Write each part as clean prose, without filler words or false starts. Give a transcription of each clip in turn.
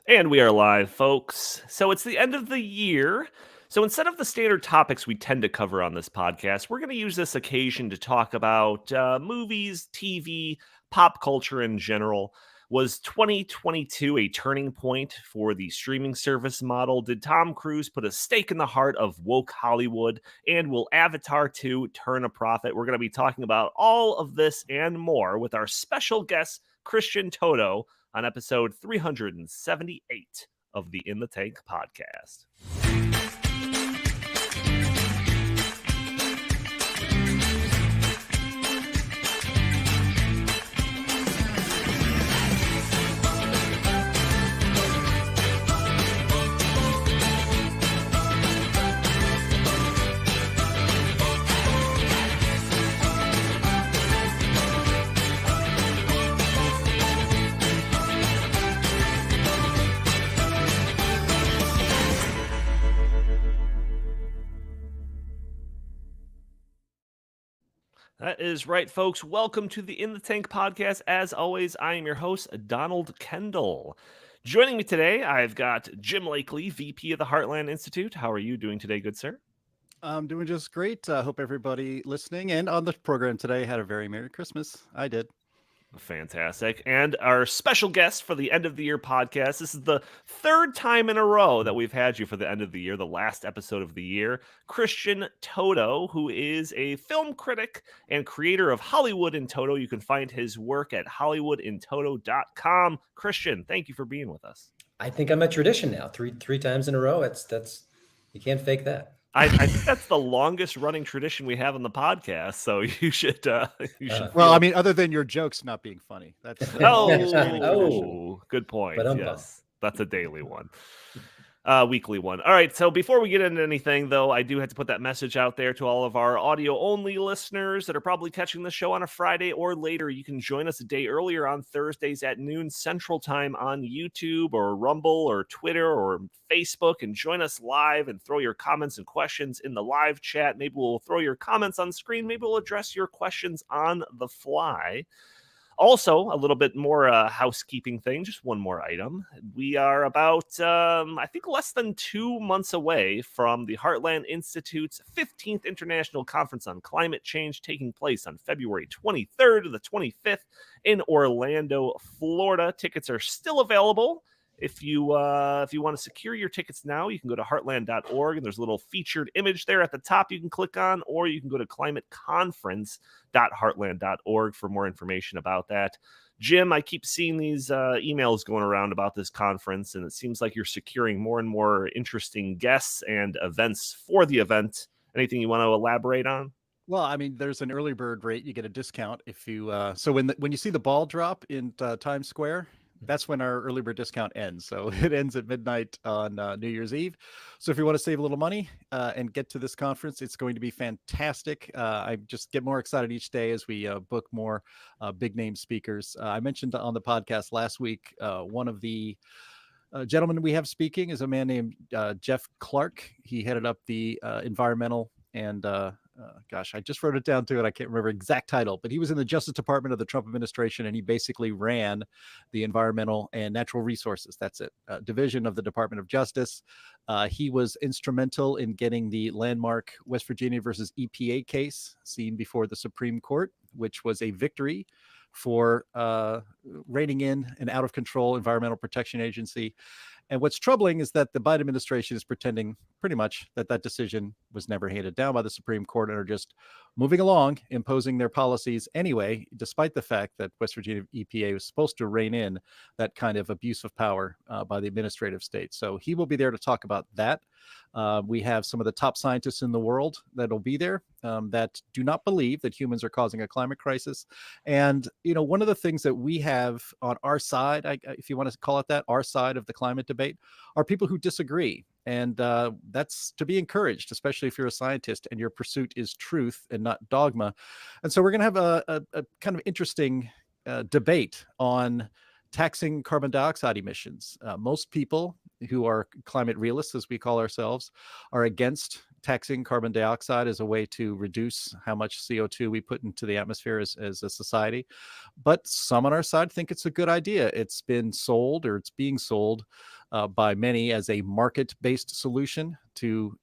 And we are live, folks. So it's the end of the year. So instead of the standard topics we tend to cover on this podcast, we're going to use this occasion to talk about movies, TV, pop culture in general. Was 2022 a turning point for the streaming service model? Did Tom Cruise put a stake in the heart of woke Hollywood? And will Avatar 2 turn a profit? We're going to be talking about all of this and more with our special guest, Christian Toto, on episode 378 of the In the Tank podcast. That is right, folks. Welcome to the In the Tank podcast. As always, I am your host, Donald Kendall. Joining me today, I've got Jim Lakely, VP of the Heartland Institute. How are you doing today, good sir? I'm doing just great. I hope everybody listening and on the program today had a very Merry Christmas. I did. Fantastic. And our special guest for the end of the year podcast. This is the third time in a row that we've had you for the end of the year, the last episode of the year. Christian Toto, who is a film critic and creator of Hollywood in Toto. You can find his work at hollywoodintoto.com. Christian, thank you for being with us. I think I'm a tradition now. Three times in a row. That's you can't fake that. I think that's the longest running tradition we have on the podcast. So you should. Well, I mean, other than your jokes not being funny, that's good point. But Yes, that's a daily one. Weekly one. All right. So before we get into anything, though, I do have to put that message out there to all of our audio only listeners that are probably catching the show on a Friday or later. You can join us a day earlier on Thursdays at noon Central Time on YouTube or Rumble or Twitter or Facebook, and join us live and throw your comments and questions in the live chat. Maybe we'll throw your comments on screen. Maybe we'll address your questions on the fly. Also, a little bit more housekeeping thing, just one more item. We are about, I think, less than 2 months away from the Heartland Institute's 15th International Conference on Climate Change, taking place on February 23rd to the 25th in Orlando, Florida. Tickets are still available. If you want to secure your tickets now, you can go to heartland.org, and there's a little featured image there at the top you can click on, or you can go to climateconference.heartland.org for more information about that. Jim, I keep seeing these emails going around about this conference, and it seems like you're securing more and more interesting guests and events for the event. Anything you want to elaborate on? Well, I mean, there's an early bird rate. You get a discount if you. So when you see the ball drop in Times Square, that's when our early bird discount ends. So it ends at midnight on New Year's Eve. So if you want to save a little money and get to this conference, it's going to be fantastic. I just get more excited each day as we book more big name speakers. I mentioned on the podcast last week, one of the gentlemen we have speaking is a man named Jeff Clark. He headed up the environmental and gosh, I just wrote it down too, and I can't remember exact title, but he was in the Justice Department of the Trump administration, and he basically ran the environmental and natural resources. That's it. Division of the Department of Justice. He was instrumental in getting the landmark West Virginia versus EPA case seen before the Supreme Court, which was a victory for reining in an out of control environmental protection agency. And what's troubling is that the Biden administration is pretending pretty much that that decision was never handed down by the Supreme Court and are just moving along, imposing their policies anyway, despite the fact that West Virginia EPA was supposed to rein in that kind of abuse of power by the administrative state. So he will be there to talk about that. We have some of the top scientists in the world that'll be there that do not believe that humans are causing a climate crisis. And, you know, one of the things that we have on our side, if you want to call it that, our side of the climate debate, are people who disagree. And that's to be encouraged, especially if you're a scientist and your pursuit is truth and not dogma. And so we're going to have a kind of interesting debate on taxing carbon dioxide emissions. Most people who are climate realists, as we call ourselves, are against taxing carbon dioxide as a way to reduce how much CO2 we put into the atmosphere as a society. But some on our side think it's a good idea. It's been sold, or it's being sold by many as a market-based solution to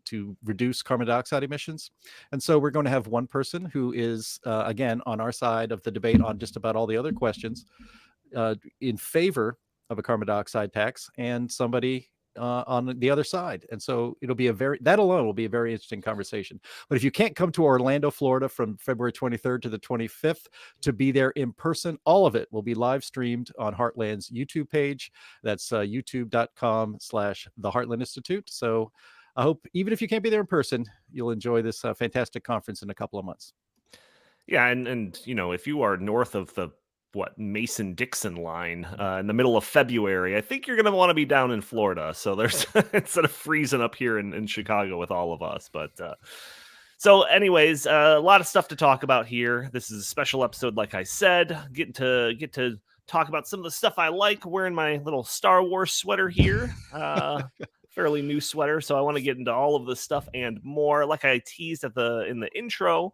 reduce carbon dioxide emissions. And so we're going to have one person who is, again, on our side of the debate on just about all the other questions, in favor of a carbon dioxide tax, and somebody on the other side. And so that alone will be a very interesting conversation. But if you can't come to Orlando, Florida from February 23rd to the 25th to be there in person, all of it will be live streamed on Heartland's YouTube page. That's youtube.com/The Heartland Institute. So I hope, even if you can't be there in person, you'll enjoy this fantastic conference in a couple of months. Yeah, and if you are north of the Mason-Dixon line in the middle of February, I think you're going to want to be down in Florida. So there's instead of freezing up here in Chicago with all of us. But so anyways, a lot of stuff to talk about here. This is a special episode, like I said, get to talk about some of the stuff I like, wearing my little Star Wars sweater here. Fairly new sweater. So I want to get into all of this stuff and more. Like I teased in the intro,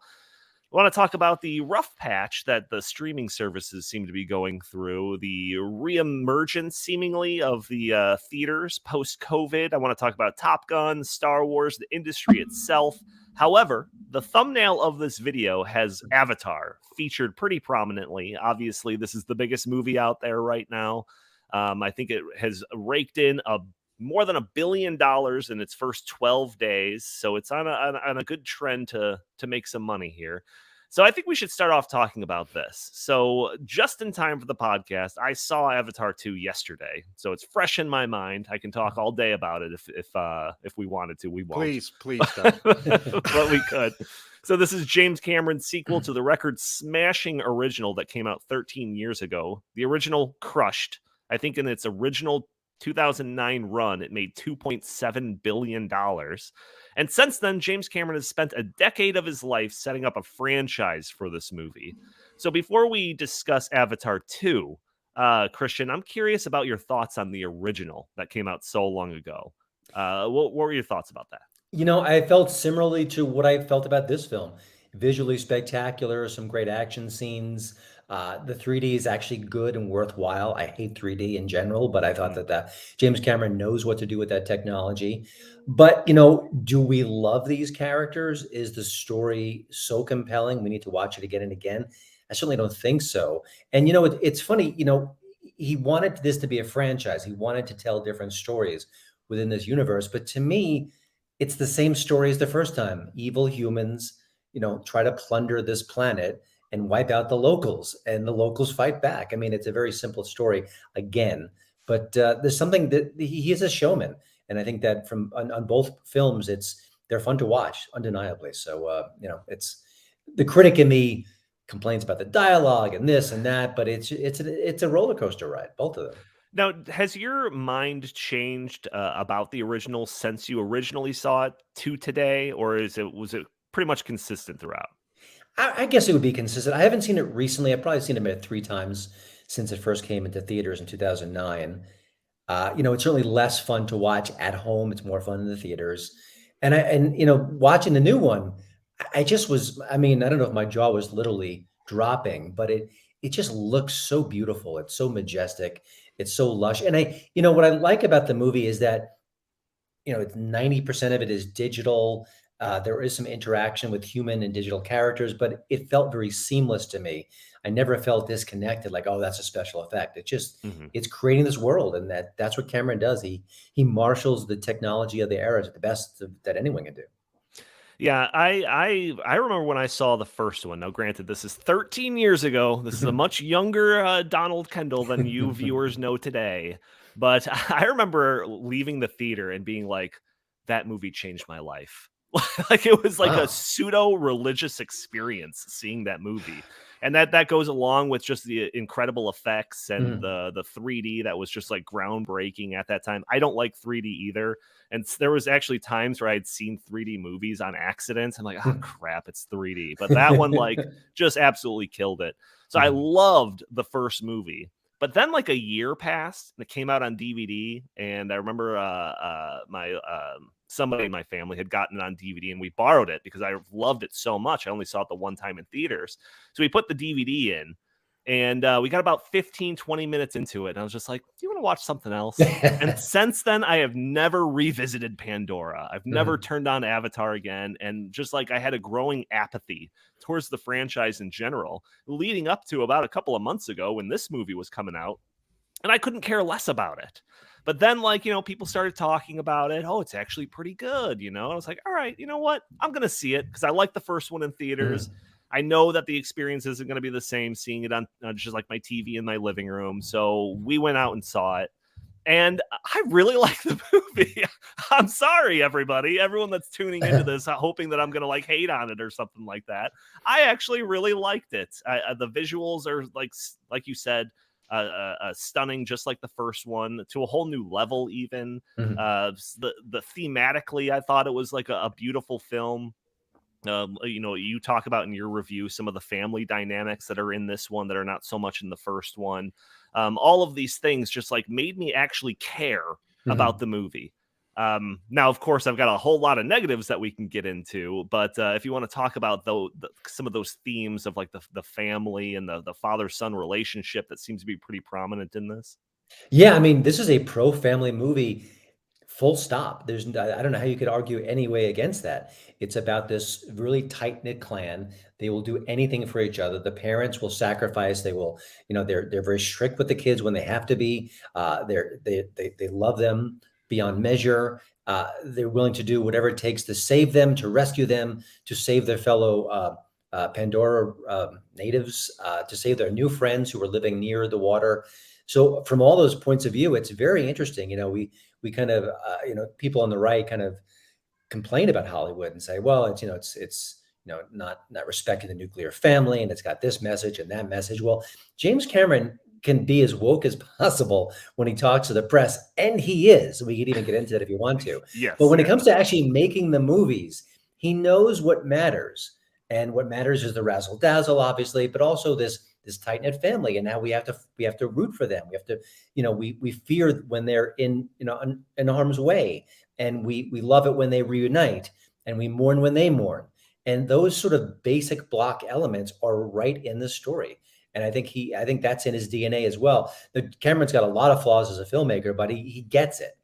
I want to talk about the rough patch that the streaming services seem to be going through, the reemergence, seemingly, of the theaters post-COVID. I want to talk about Top Gun, Star Wars, the industry itself. However, the thumbnail of this video has Avatar featured pretty prominently. Obviously, this is the biggest movie out there right now. I think it has raked in more than $1 billion in its first 12 days. So it's on a good trend to make some money here. So I think we should start off talking about this. So just in time for the podcast, I saw Avatar 2 yesterday. So it's fresh in my mind. I can talk all day about it if we wanted to. We won't. Please don't. But we could. So this is James Cameron's sequel to the record-smashing original that came out 13 years ago. The original crushed. I think in its original 2009 run, it made $2.7 billion. And since then, James Cameron has spent a decade of his life setting up a franchise for this movie. So before we discuss Avatar 2, Christian, I'm curious about your thoughts on the original that came out so long ago. What were your thoughts about that? I felt similarly to what I felt about this film. Visually spectacular, some great action scenes. The 3D is actually good and worthwhile. I hate 3D in general, but I thought that James Cameron knows what to do with that technology. But, do we love these characters? Is the story so compelling we need to watch it again and again? I certainly don't think so. And, it's funny, he wanted this to be a franchise. He wanted to tell different stories within this universe. But to me, it's the same story as the first time. Evil humans, try to plunder this planet and wipe out the locals, and the locals fight back. I mean, it's a very simple story again, but there's something that he is a showman. And I think that on both films, they're fun to watch, undeniably. So, it's the critic in me complains about the dialogue and this and that, but it's a roller coaster ride, both of them. Now, has your mind changed about the original since you originally saw it to today, or was it pretty much consistent throughout? I guess it would be consistent. I haven't seen it recently. I've probably seen it about 3 times since it first came into theaters in 2009. It's certainly less fun to watch at home. It's more fun in the theaters. And watching the new one, I just was, I don't know if my jaw was literally dropping, but it just looks so beautiful. It's so majestic. It's so lush. And what I like about the movie is that, it's 90% of it is digital. There is some interaction with human and digital characters, but it felt very seamless to me. I never felt disconnected, like, oh, that's a special effect. It just, it's creating this world, and that's what Cameron does. He marshals the technology of the era to the best that anyone can do. Yeah, I remember when I saw the first one. Now, granted, this is 13 years ago. This is a much younger Donald Kendall than you viewers know today. But I remember leaving the theater and being like, that movie changed my life. Like, it was like a pseudo religious experience seeing that movie. And that goes along with just the incredible effects and the 3D that was just like groundbreaking at that time. I don't like 3D either. And there was actually times where I'd seen 3D movies on accident. I'm like, oh crap, it's 3D. But that one like just absolutely killed it. So I loved the first movie. But then like a year passed and it came out on DVD. And I remember my somebody in my family had gotten it on DVD, and we borrowed it because I loved it so much. I only saw it the one time in theaters. So we put the DVD in, and we got about 15, 20 minutes into it. And I was just like, do you want to watch something else? And since then, I have never revisited Pandora. I've never turned on Avatar again. And just like I had a growing apathy towards the franchise in general, leading up to about a couple of months ago when this movie was coming out. And I couldn't care less about it. But then, like, people started talking about it. Oh, it's actually pretty good, I was like, all right, you know what? I'm going to see it because I like the first one in theaters. I know that the experience isn't going to be the same seeing it on just like my TV in my living room. So we went out and saw it. And I really like the movie. I'm sorry, everybody. Everyone that's tuning into this, hoping that I'm going to like hate on it or something like that. I actually really liked it. The visuals are like you said, stunning, just like the first one, to a whole new level. Even the thematically, I thought it was like a beautiful film. You talk about in your review some of the family dynamics that are in this one that are not so much in the first one. All of these things just like made me actually care about the movie. Now, of course, I've got a whole lot of negatives that we can get into, but if you want to talk about some of those themes of like the family and the father-son relationship that seems to be pretty prominent in this. Yeah, I mean, this is a pro-family movie, full stop. I don't know how you could argue any way against that. It's about this really tight-knit clan. They will do anything for each other. The parents will sacrifice. They will, they're very strict with the kids when they have to be. They love them beyond measure. They're willing to do whatever it takes to save them, to rescue them, to save their fellow Pandora natives, to save their new friends who are living near the water. So from all those points of view, it's very interesting. We kind of, people on the right kind of complain about Hollywood and say, well, it's not respecting the nuclear family, and it's got this message and that message. Well, James Cameron can be as woke as possible when he talks to the press, and he is. We could even get into that if you want to. Yes. But when it comes to actually making the movies, he knows what matters. And what matters is the razzle dazzle, obviously, but also this tight-knit family, and now we have to root for them. We have to, we fear when they're in harm's way, and we love it when they reunite, and we mourn when they mourn. And those sort of basic block elements are right in the story. And I think that's in his DNA as well. Cameron's got a lot of flaws as a filmmaker, but he gets it.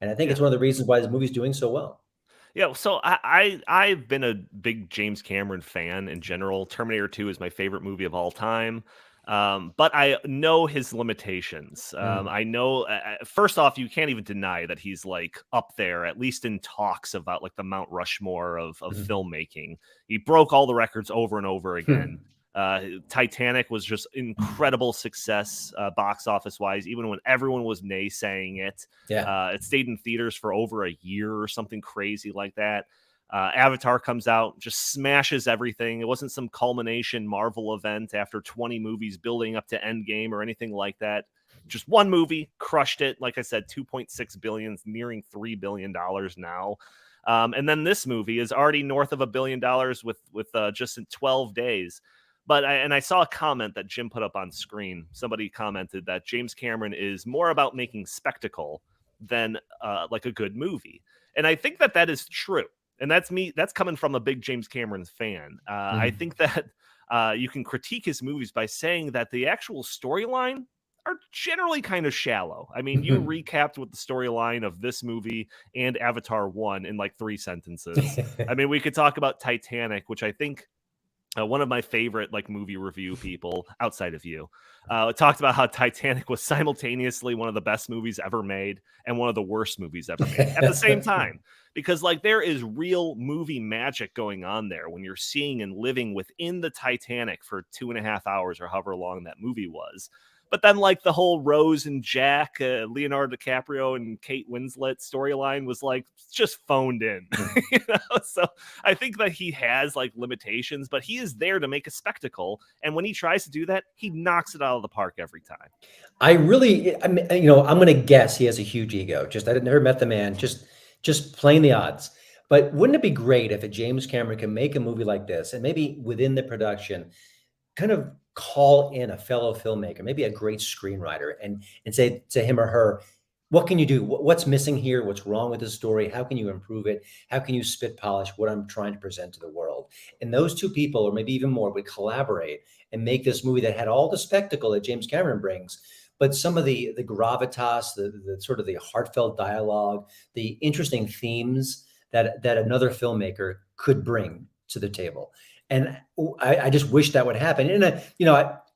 And I think it's one of the reasons why his movie's doing so well. Yeah, so I've been a big James Cameron fan in general. Terminator 2 is my favorite movie of all time. But I know his limitations. I know, first off, you can't even deny that he's like up there, at least in talks about like the Mount Rushmore of filmmaking. He broke all the records over and over again. Titanic was just incredible success, box office wise, even when everyone was naysaying it. It stayed in theaters for over a year or something crazy like that. Avatar comes out, just smashes everything. It wasn't some culmination Marvel event after 20 movies building up to Endgame or anything like that. Just one movie, crushed it. Like I said, 2.6 billion, nearing $3 billion now. And then this movie is already north of $1 billion with just in 12 days. But I saw a comment that Jim put up on screen. Somebody commented that James Cameron is more about making spectacle than like a good movie. And I think that is true. And that's me. That's coming from a big James Cameron fan. I think that you can critique his movies by saying that the actual storyline are generally kind of shallow. I mean, you recapped with the storyline of this movie and Avatar 1 in like 3 sentences. I mean, we could talk about Titanic, which I think one of my favorite like movie review people outside of you talked about how Titanic was simultaneously one of the best movies ever made and one of the worst movies ever made at the same time, because like there is real movie magic going on there when you're seeing and living within the Titanic for 2.5 hours or however long that movie was. But then like the whole Rose and Jack, Leonardo DiCaprio and Kate Winslet storyline was like just phoned in. So I think that he has like limitations, but he is there to make a spectacle. And when he tries to do that, he knocks it out of the park every time. I'm going to guess he has a huge ego. I never met the man, just playing the odds. But wouldn't it be great if a James Cameron can make a movie like this and maybe within the production kind of call in a fellow filmmaker, maybe a great screenwriter, and say to him or her, what can you do? What's missing here? What's wrong with the story? How can you improve it? How can you spit polish what I'm trying to present to the world? And those two people, or maybe even more, would collaborate and make this movie that had all the spectacle that James Cameron brings, but some of the gravitas, the sort of the heartfelt dialogue, the interesting themes that another filmmaker could bring to the table. And I just wish that would happen. And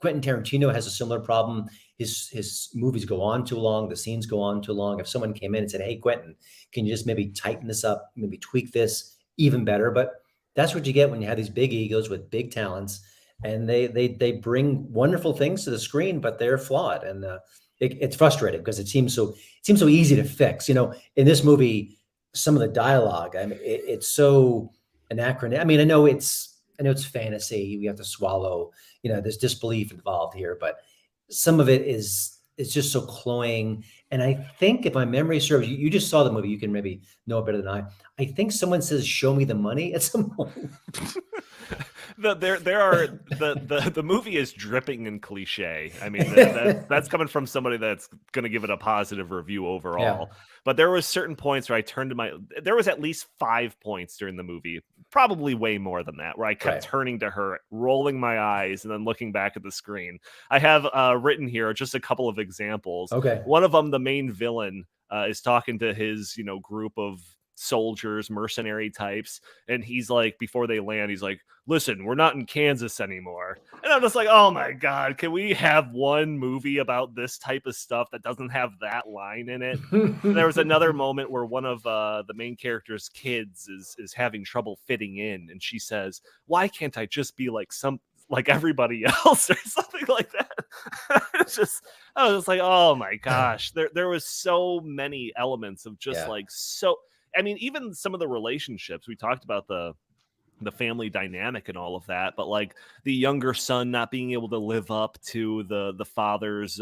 Quentin Tarantino has a similar problem. His movies go on too long. The scenes go on too long. If someone came in and said, "Hey, Quentin, can you just maybe tighten this up, maybe tweak this even better?" But that's what you get when you have these big egos with big talents, and they bring wonderful things to the screen, but they're flawed, and it's frustrating because it seems so easy to fix. In this movie, some of the dialogue, I mean, it's so anachronistic. I mean, I know it's fantasy. We have to swallow, there's disbelief involved here, but some of it's just so cloying. And I think if my memory serves, you just saw the movie, you can maybe know it better than I. I think someone says, "Show me the money" at some point. The movie is dripping in cliche. I mean, that's coming from somebody that's going to give it a positive review overall. Yeah. But there was certain points where there was at least 5 points during the movie, probably way more than that, where I kept turning to her, rolling my eyes, and then looking back at the screen. I have written here just a couple of examples. Okay. One of them, the main villain, is talking to his, group of soldiers, mercenary types, and he's like, before they land, he's like, "Listen, we're not in Kansas anymore." And I'm just like, oh my God, can we have one movie about this type of stuff that doesn't have that line in it? There was another moment where one of the main character's kids is having trouble fitting in, and she says, "Why can't I just be like everybody else?" or something like that. I was just like, oh my gosh, there was so many elements of just I mean, even some of the relationships, we talked about the family dynamic and all of that, but like the younger son not being able to live up to the father's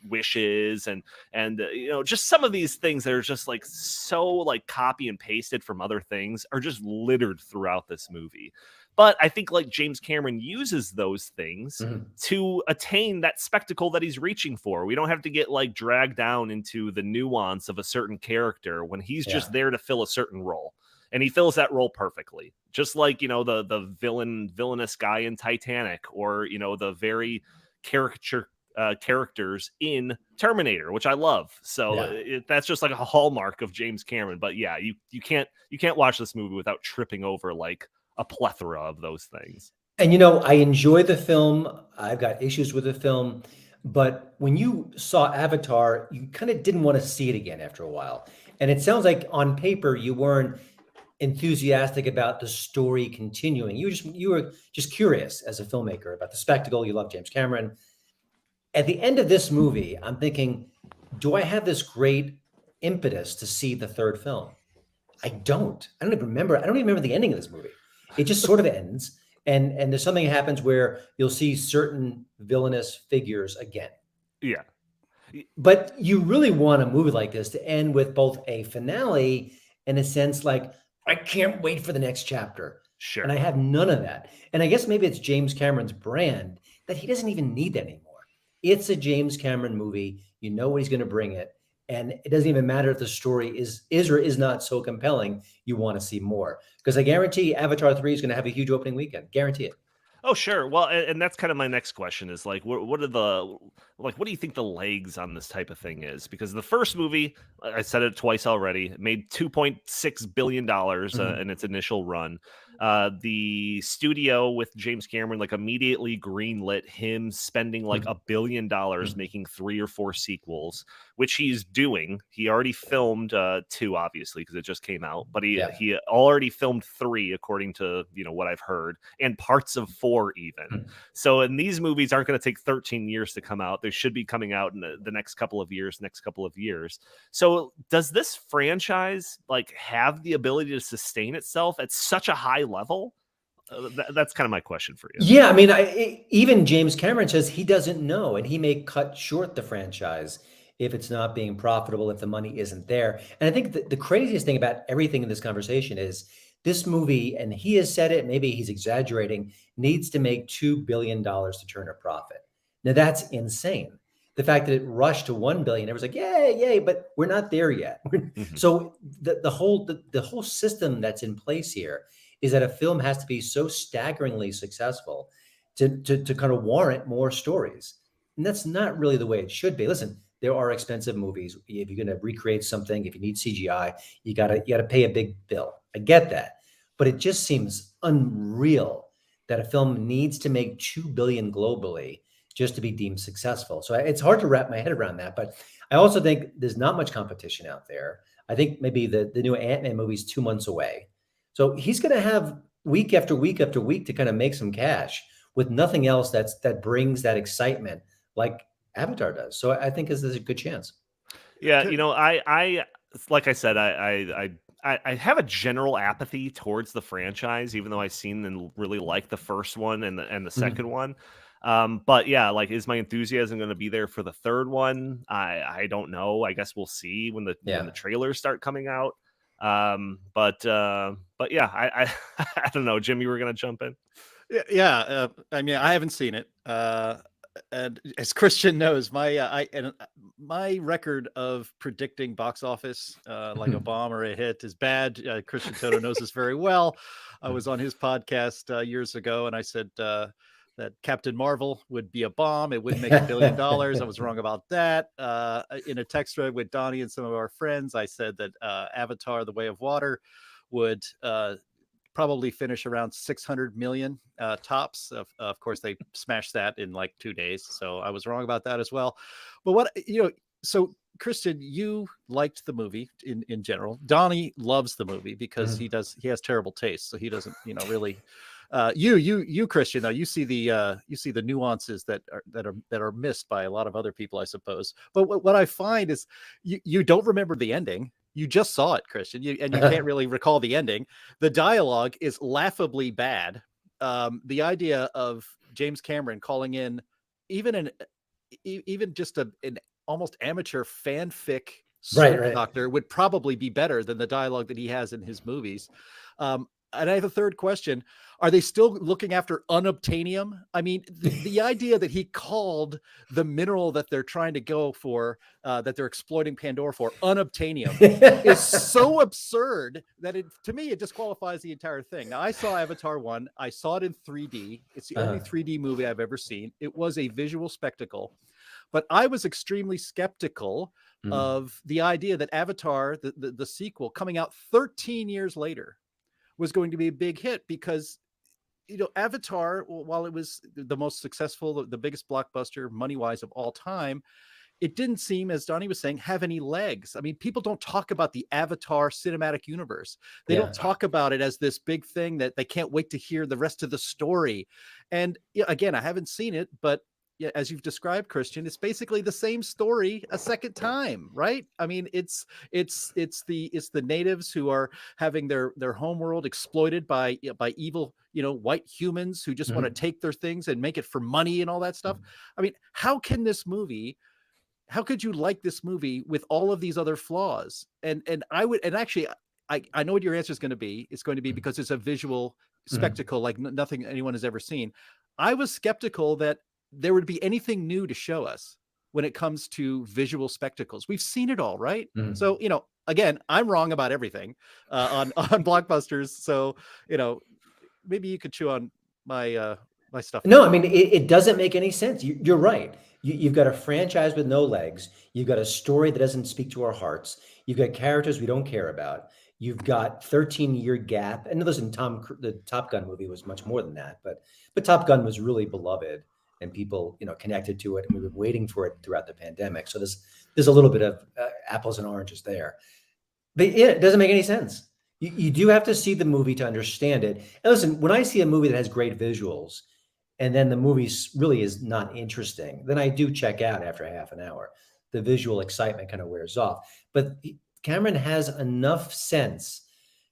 wishes, and just some of these things that are just like so like copy and pasted from other things are just littered throughout this movie. But I think like James Cameron uses those things to attain that spectacle that he's reaching for. We don't have to get like dragged down into the nuance of a certain character when he's just there to fill a certain role. And he fills that role perfectly. Just like, the villainous guy in Titanic, or, the very characters in Terminator, which I love. So that's just like a hallmark of James Cameron. But yeah, you can't watch this movie without tripping over like a plethora of those things. And I enjoy the film. I've got issues with the film, but when you saw Avatar, you kind of didn't want to see it again after a while. And it sounds like on paper you weren't enthusiastic about the story continuing. You were just curious as a filmmaker about the spectacle. You love James Cameron. At the end of this movie, I'm thinking, do I have this great impetus to see the third film? I don't even remember. I don't even remember the ending of this movie. It just sort of ends, and there's something that happens where you'll see certain villainous figures again. Yeah. But you really want a movie like this to end with both a finale and a sense like, I can't wait for the next chapter. Sure. And I have none of that. And I guess maybe it's James Cameron's brand that he doesn't even need that anymore. It's a James Cameron movie. You know what he's going to bring it. And it doesn't even matter if the story is or is not so compelling. You want to see more, because I guarantee Avatar 3 is going to have a huge opening weekend. Guarantee it. Oh, sure. Well, and that's kind of my next question is like, what do you think the legs on this type of thing is? Because the first movie, I said it twice already, made $2.6 billion in its initial run. The studio with James Cameron like immediately greenlit him spending like $1 billion making 3 or 4 sequels, which he's doing. He already filmed 2, obviously, because it just came out, but he already filmed 3, according to what I've heard, and parts of 4 even. So, and these movies aren't going to take 13 years to come out. They should be coming out in the next couple of years. So, does this franchise like have the ability to sustain itself at such a high level? That's kind of my question for you. Yeah, I mean, even James Cameron says he doesn't know, and he may cut short the franchise if it's not being profitable, if the money isn't there. And I think the craziest thing about everything in this conversation is this movie, and he has said it, maybe he's exaggerating, needs to make $2 billion to turn a profit. Now that's insane. the fact that it rushed to 1 billion, everyone's like, yay, yay, but we're not there yet. Mhm. So the whole system that's in place here is that a film has to be so staggeringly successful to kind of warrant more stories. And that's not really the way it should be. Listen, there are expensive movies. If you're going to recreate something, if you need CGI, you gotta pay a big bill. I get that. But it just seems unreal that a film needs to make 2 billion globally just to be deemed successful. So it's hard to wrap my head around that. But I also think there's not much competition out there. I think maybe the new Ant-Man movie is 2 months away. So he's going to have week after week after week to kind of make some cash with nothing else that brings that excitement like Avatar does. So I think there's a good chance. Yeah, I like I said, I have a general apathy towards the franchise, even though I've seen and really like the first one and the second one. But yeah, like, is my enthusiasm going to be there for the third one? I don't know. I guess we'll see when the trailers start coming out. But yeah, I I don't know. Jim, you were going to jump in? Yeah. I mean, I haven't seen it. And as Christian knows, my record of predicting box office like a bomb or a hit is bad. Christian Toto knows this very well. I was on his podcast years ago, and I said that Captain Marvel would be a bomb. It wouldn't make $1 billion. I was wrong about that. In a text thread with Donnie and some of our friends, I said that Avatar: The Way of Water would probably finish around 600 million tops. Of course, they smashed that in like 2 days. So I was wrong about that as well. But so Christian, you liked the movie in general. Donnie loves the movie because he has terrible taste. So he doesn't, really. You Christian, though, you see the nuances that are missed by a lot of other people, I suppose. But what I find is you don't remember the ending. You just saw it, Christian, and you can't really recall the ending. The dialogue is laughably bad. The idea of James Cameron calling in even just an almost amateur fanfic Right. doctor would probably be better than the dialogue that he has in his movies. And I have a third question. Are they still looking after unobtainium? I mean, the idea that he called the mineral that they're trying to go for, that they're exploiting Pandora for, unobtainium, is so absurd that to me, it disqualifies the entire thing. Now, I saw Avatar 1. I saw it in 3D. It's the only 3D movie I've ever seen. It was a visual spectacle. But I was extremely skeptical of the idea that Avatar, the sequel, coming out 13 years later, was going to be a big hit because, Avatar, while it was the most successful, the biggest blockbuster money-wise of all time, it didn't seem, as Donnie was saying, have any legs. I mean, people don't talk about the Avatar cinematic universe. They don't talk about it as this big thing that they can't wait to hear the rest of the story. And again, I haven't seen it, but as you've described, Christian, it's basically the same story a second time, right? I mean, it's the natives who are having their homeworld exploited by evil, white humans who just want to take their things and make it for money and all that stuff. I mean, how could you like this movie with all of these other flaws? And actually, I know what your answer is going to be. It's going to be because it's a visual spectacle like nothing anyone has ever seen. I was skeptical that there would be anything new to show us when it comes to visual spectacles. We've seen it all, right? So, again, I'm wrong about everything on blockbusters. So, maybe you could chew on my stuff. No, I mean, it doesn't make any sense. You're right. You've got a franchise with no legs. You've got a story that doesn't speak to our hearts. You've got characters we don't care about. You've got 13-year gap. And listen, the Top Gun movie was much more than that, but Top Gun was really beloved. And people, connected to it, and we've been waiting for it throughout the pandemic. So there's a little bit of apples and oranges there, but yeah, it doesn't make any sense. You do have to see the movie to understand it. And listen, when I see a movie that has great visuals, and then the movie really is not interesting, then I do check out after half an hour. The visual excitement kind of wears off. But Cameron has enough sense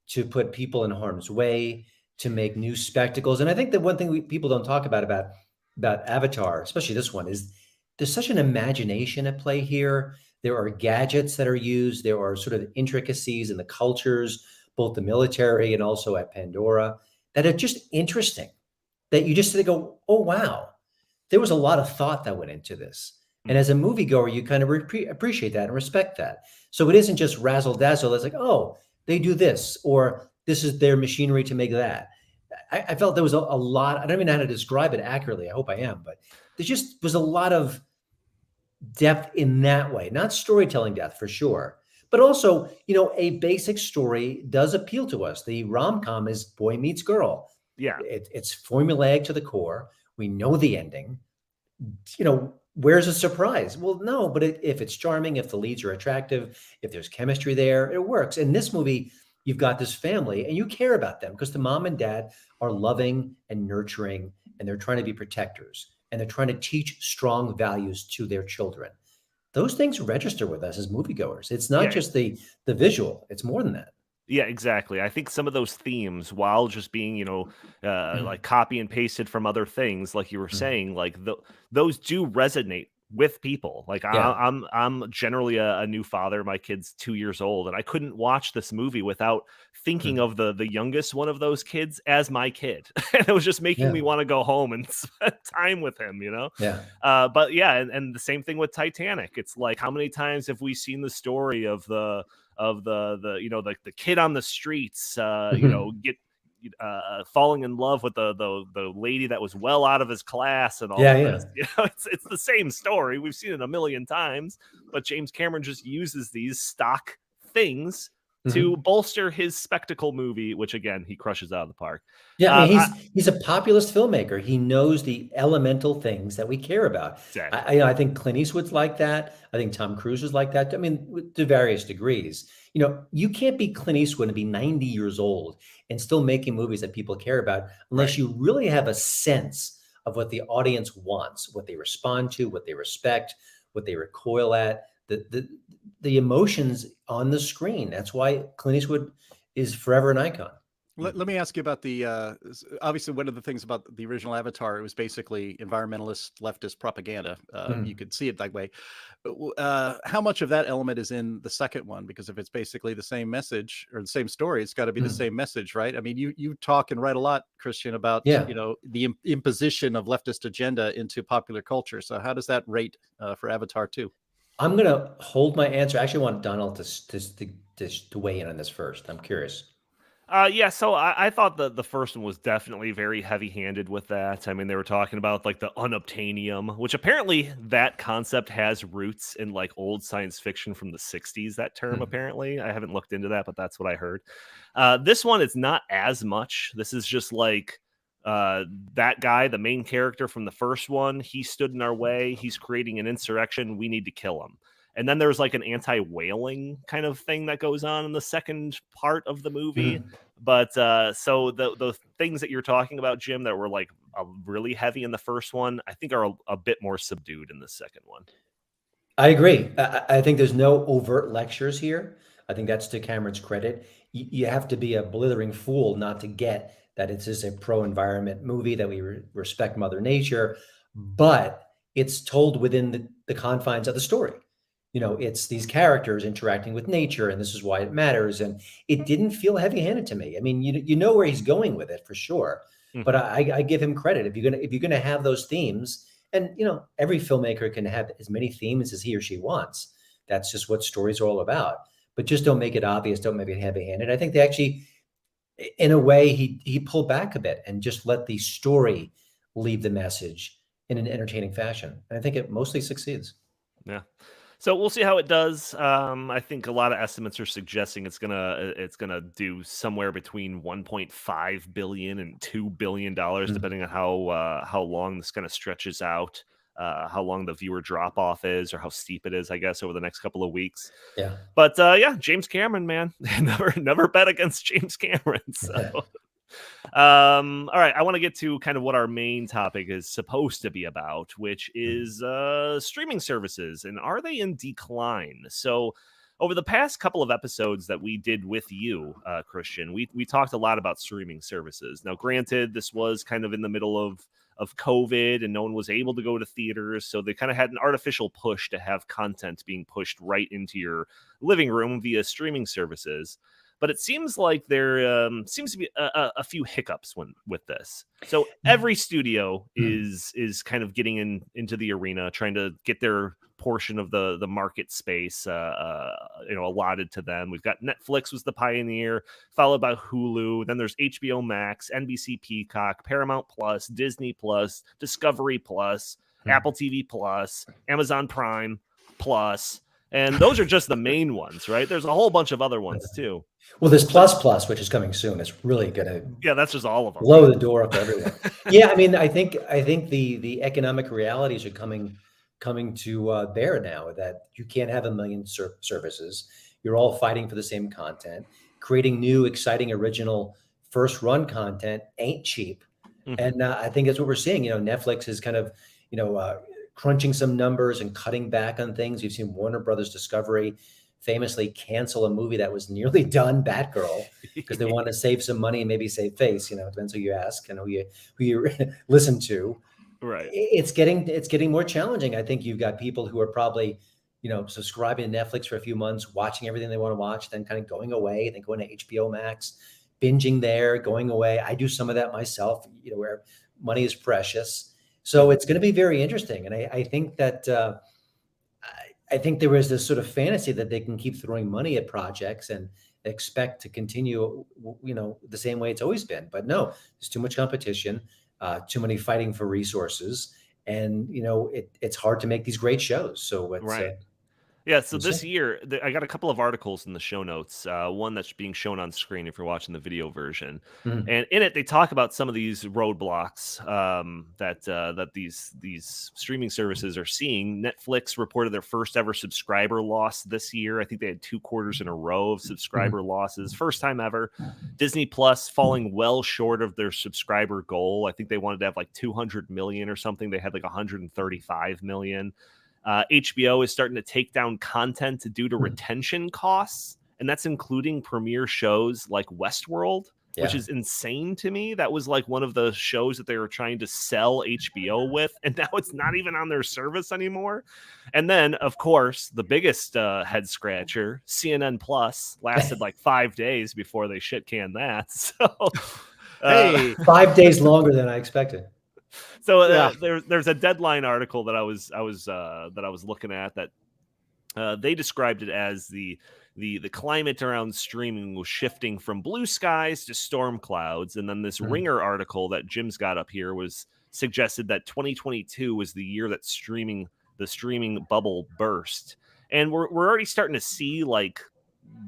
to put people in harm's way, to make new spectacles. And I think that one thing people don't talk about Avatar, especially this one, is there's such an imagination at play here. There are gadgets that are used. There are sort of intricacies in the cultures, both the military and also at Pandora, that are just interesting, that you just go, oh, wow, there was a lot of thought that went into this. And as a moviegoer, you kind of appreciate that and respect that. So it isn't just razzle dazzle. It's like, oh, they do this, or this is their machinery to make that. I felt there was a lot. I don't even know how to describe it accurately. I hope I am, but there just was a lot of depth in that way, not storytelling depth for sure, but also, a basic story does appeal to us. The rom-com is boy meets girl. Yeah. It's formulaic to the core. We know the ending. Where's the surprise? Well, no, but if it's charming, if the leads are attractive, if there's chemistry there, it works. In this movie, you've got this family and you care about them because the mom and dad are loving and nurturing, and they're trying to be protectors, and they're trying to teach strong values to their children. Those things register with us as moviegoers. It's not just the visual, it's more than that. Yeah, exactly. I think some of those themes, while just being, like copy and pasted from other things, like you were saying, like those do resonate with people. Like Yeah. I'm generally a new father. My kid's 2 years old, and I couldn't watch this movie without thinking of the youngest one of those kids as my kid. And it was just making me want to go home and spend time with him, Yeah. But yeah, and the same thing with Titanic. It's like, how many times have we seen the story of the kid on the streets, get falling in love with the lady that was well out of his class and all of this. It's the same story. We've seen it a million times, but James Cameron just uses these stock things to bolster his spectacle movie, which again he crushes out of the park. Yeah, I mean, he's a populist filmmaker. He knows the elemental things that we care about. Exactly. I think Clint Eastwood's like that. I think Tom Cruise is like that. I mean, to various degrees. You can't be Clint Eastwood and be 90 years old and still making movies that people care about unless you really have a sense of what the audience wants, what they respond to, what they respect, what they recoil at, the emotions on the screen. That's why Clint Eastwood is forever an icon. Let me ask you about obviously one of the things about the original Avatar, it was basically environmentalist leftist propaganda. You could see it that way. How much of that element is in the second one? Because if it's basically the same message or the same story, it's got to be the same message, right? I mean, you talk and write a lot, Christian, about the imposition of leftist agenda into popular culture. So how does that rate for Avatar 2? I'm going to hold my answer. I actually want Donald to weigh in on this first. I'm curious. So I thought the first one was definitely very heavy-handed with that. I mean, they were talking about like the unobtainium, which apparently that concept has roots in like old science fiction from the 60s, that term apparently. I haven't looked into that, but that's what I heard. This one is not as much. This is just like that guy, the main character from the first one, he stood in our way. He's creating an insurrection. We need to kill him. And then there's like an anti-whaling kind of thing that goes on in the second part of the movie. But so the things that you're talking about, Jim, that were like really heavy in the first one, I think are a bit more subdued in the second one. I agree. I think there's no overt lectures here. I think that's to Cameron's credit. You have to be a blithering fool not to get that it's just a pro-environment movie, that we respect Mother Nature, but it's told within the confines of the story. It's these characters interacting with nature, and this is why it matters. And it didn't feel heavy-handed to me. I mean, you know where he's going with it for sure, but I give him credit. If you're gonna have those themes, and every filmmaker can have as many themes as he or she wants. That's just what stories are all about. But just don't make it obvious. Don't make it heavy-handed. I think they actually, in a way, he pulled back a bit and just let the story leave the message in an entertaining fashion. And I think it mostly succeeds. Yeah. So we'll see how it does. I think a lot of estimates are suggesting it's gonna do somewhere between 1.5 billion and $2 billion, depending on how long this kind of stretches out, how long the viewer drop off is, or how steep it is, I guess, over the next couple of weeks. Yeah. But James Cameron, man, never bet against James Cameron. So. All right, I want to get to kind of what our main topic is supposed to be about, which is streaming services, and are they in decline? So over the past couple of episodes that we did with you, Christian, we talked a lot about streaming services. Now, granted, this was kind of in the middle of COVID, and no one was able to go to theaters, so they kind of had an artificial push to have content being pushed right into your living room via streaming services. but it seems like there seems to be a few hiccups with this. So every studio is kind of getting into the arena, trying to get their portion of the market space allotted to them. We've got Netflix was the pioneer, followed by Hulu. Then there's HBO Max, NBC Peacock, Paramount Plus, Disney Plus, Discovery Plus, Apple TV Plus, Amazon Prime Plus. And those are just the main ones, right? There's a whole bunch of other ones too. Well, there's Plus, which is coming soon. It's really gonna that's just all of them. Blow the door up everyone. Yeah, I mean, I think the economic realities are coming to bear now, that you can't have a million services. You're all fighting for the same content. Creating new, exciting, original first run content ain't cheap. And I think that's what we're seeing. Netflix is kind of crunching some numbers and cutting back on things. You've seen Warner Brothers Discovery famously cancel a movie that was nearly done, Batgirl, because they want to save some money and maybe save face. It depends who you ask and who you listen to. Right. It's getting more challenging. I think you've got people who are probably, subscribing to Netflix for a few months, watching everything they want to watch, then kind of going away, then going to HBO Max, binging there, going away. I do some of that myself, where money is precious. So it's going to be very interesting. And I think that I think there is this sort of fantasy that they can keep throwing money at projects and expect to continue, the same way it's always been. But no, there's too much competition, too many fighting for resources. And, it's hard to make these great shows. So it's right. Yeah, so this year, I got a couple of articles in the show notes, one that's being shown on screen if you're watching the video version. And in it, they talk about some of these roadblocks that these streaming services are seeing. Netflix reported their first ever subscriber loss this year. I think they had 2 quarters in a row of subscriber losses. First time ever. Disney Plus falling well short of their subscriber goal. I think they wanted to have like 200 million or something. They had like 135 million. HBO is starting to take down content due to retention costs, and that's including premiere shows like Westworld, which is insane to me. That was like one of the shows that they were trying to sell HBO with, and now it's not even on their service anymore. And then, of course, the biggest head scratcher, CNN Plus, lasted like 5 days before they shit canned that. So, hey, 5 days longer than I expected. So there's a Deadline article that I was looking at that they described it as the climate around streaming was shifting from blue skies to storm clouds, and then this Ringer article that Jim's got up here was suggested that 2022 was the year that the streaming bubble burst, and we're already starting to see like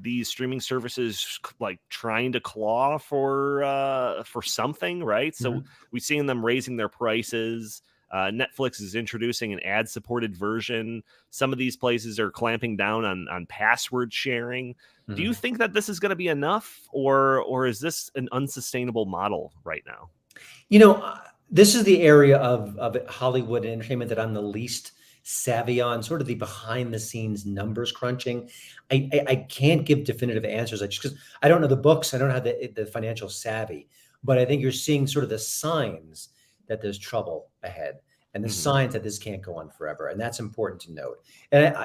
these streaming services like trying to claw for something, right? So we've seen them raising their prices. Netflix is introducing an ad-supported version. Some of these places are clamping down on password sharing. Do you think that this is going to be enough, or is this an unsustainable model right now? This is the area of Hollywood and entertainment that I'm the least savvy on, sort of the behind the scenes numbers crunching. I can't give definitive answers because I don't know the books. I don't have the financial savvy, but I think you're seeing sort of the signs that there's trouble ahead and the signs that this can't go on forever. And that's important to note. And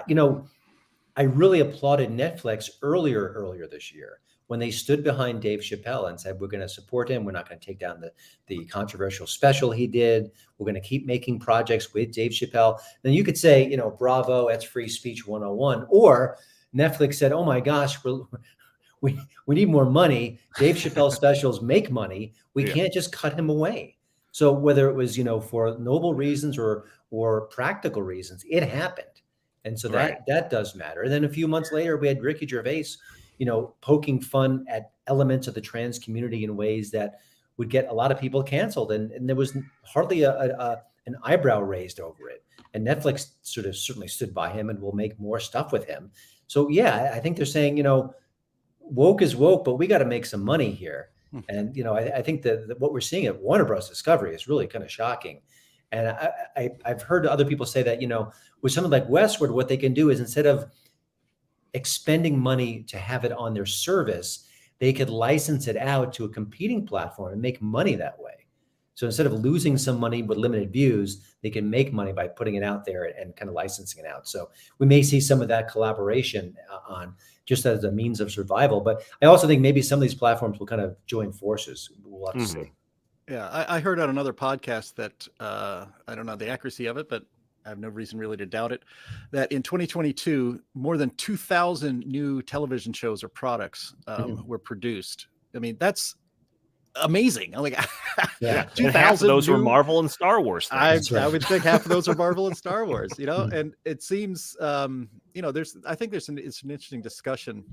I really applauded Netflix earlier this year when they stood behind Dave Chappelle and said, we're going to support him. We're not going to take down the controversial special he did. We're going to keep making projects with Dave Chappelle. Then you could say, bravo, that's free speech 101. Or Netflix said, oh my gosh, we need more money. Dave Chappelle specials make money. We can't just cut him away. So whether it was, for noble reasons or practical reasons, it happened. And so that does matter. And then a few months later, we had Ricky Gervais, poking fun at elements of the trans community in ways that would get a lot of people canceled. And there was hardly an eyebrow raised over it. And Netflix certainly stood by him and will make more stuff with him. So, I think they're saying, woke is woke, but we got to make some money here. And, I think that what we're seeing at Warner Bros. Discovery is really kind of shocking. And I've heard other people say that, with something like Westworld, what they can do is instead of expending money to have it on their service, they could license it out to a competing platform and make money that way. So instead of losing some money with limited views, they can make money by putting it out there and kind of licensing it out. So we may see some of that collaboration on just as a means of survival. But I also think maybe some of these platforms will kind of join forces. We'll have to see. Yeah, I heard on another podcast that I don't know the accuracy of it, but I have no reason really to doubt it, that in 2022, more than 2,000 new television shows or products were produced. I mean, that's amazing. I'm like, Yeah, 2,000 and half of those were Marvel and Star Wars things. I would think half of those are Marvel and Star Wars, and it seems, I think it's an interesting discussion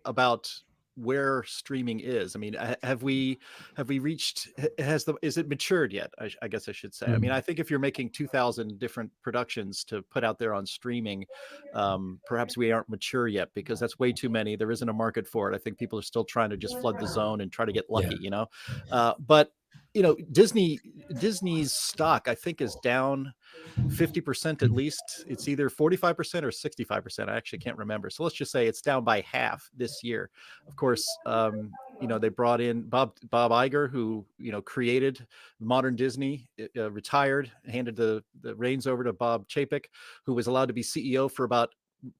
about where streaming is. I mean, have we reached, is it matured yet? I guess I should say. I mean, I think if you're making 2,000 different productions to put out there on streaming, perhaps we aren't mature yet, because that's way too many. There isn't a market for it. I think people are still trying to just flood the zone and try to get lucky, but Disney's stock, I think, is down 50% at least. It's either 45% or 65%. I actually can't remember. So let's just say it's down by half this year. Of course, they brought in Bob Iger, who, created modern Disney, retired, handed the reins over to Bob Chapek, who was allowed to be CEO for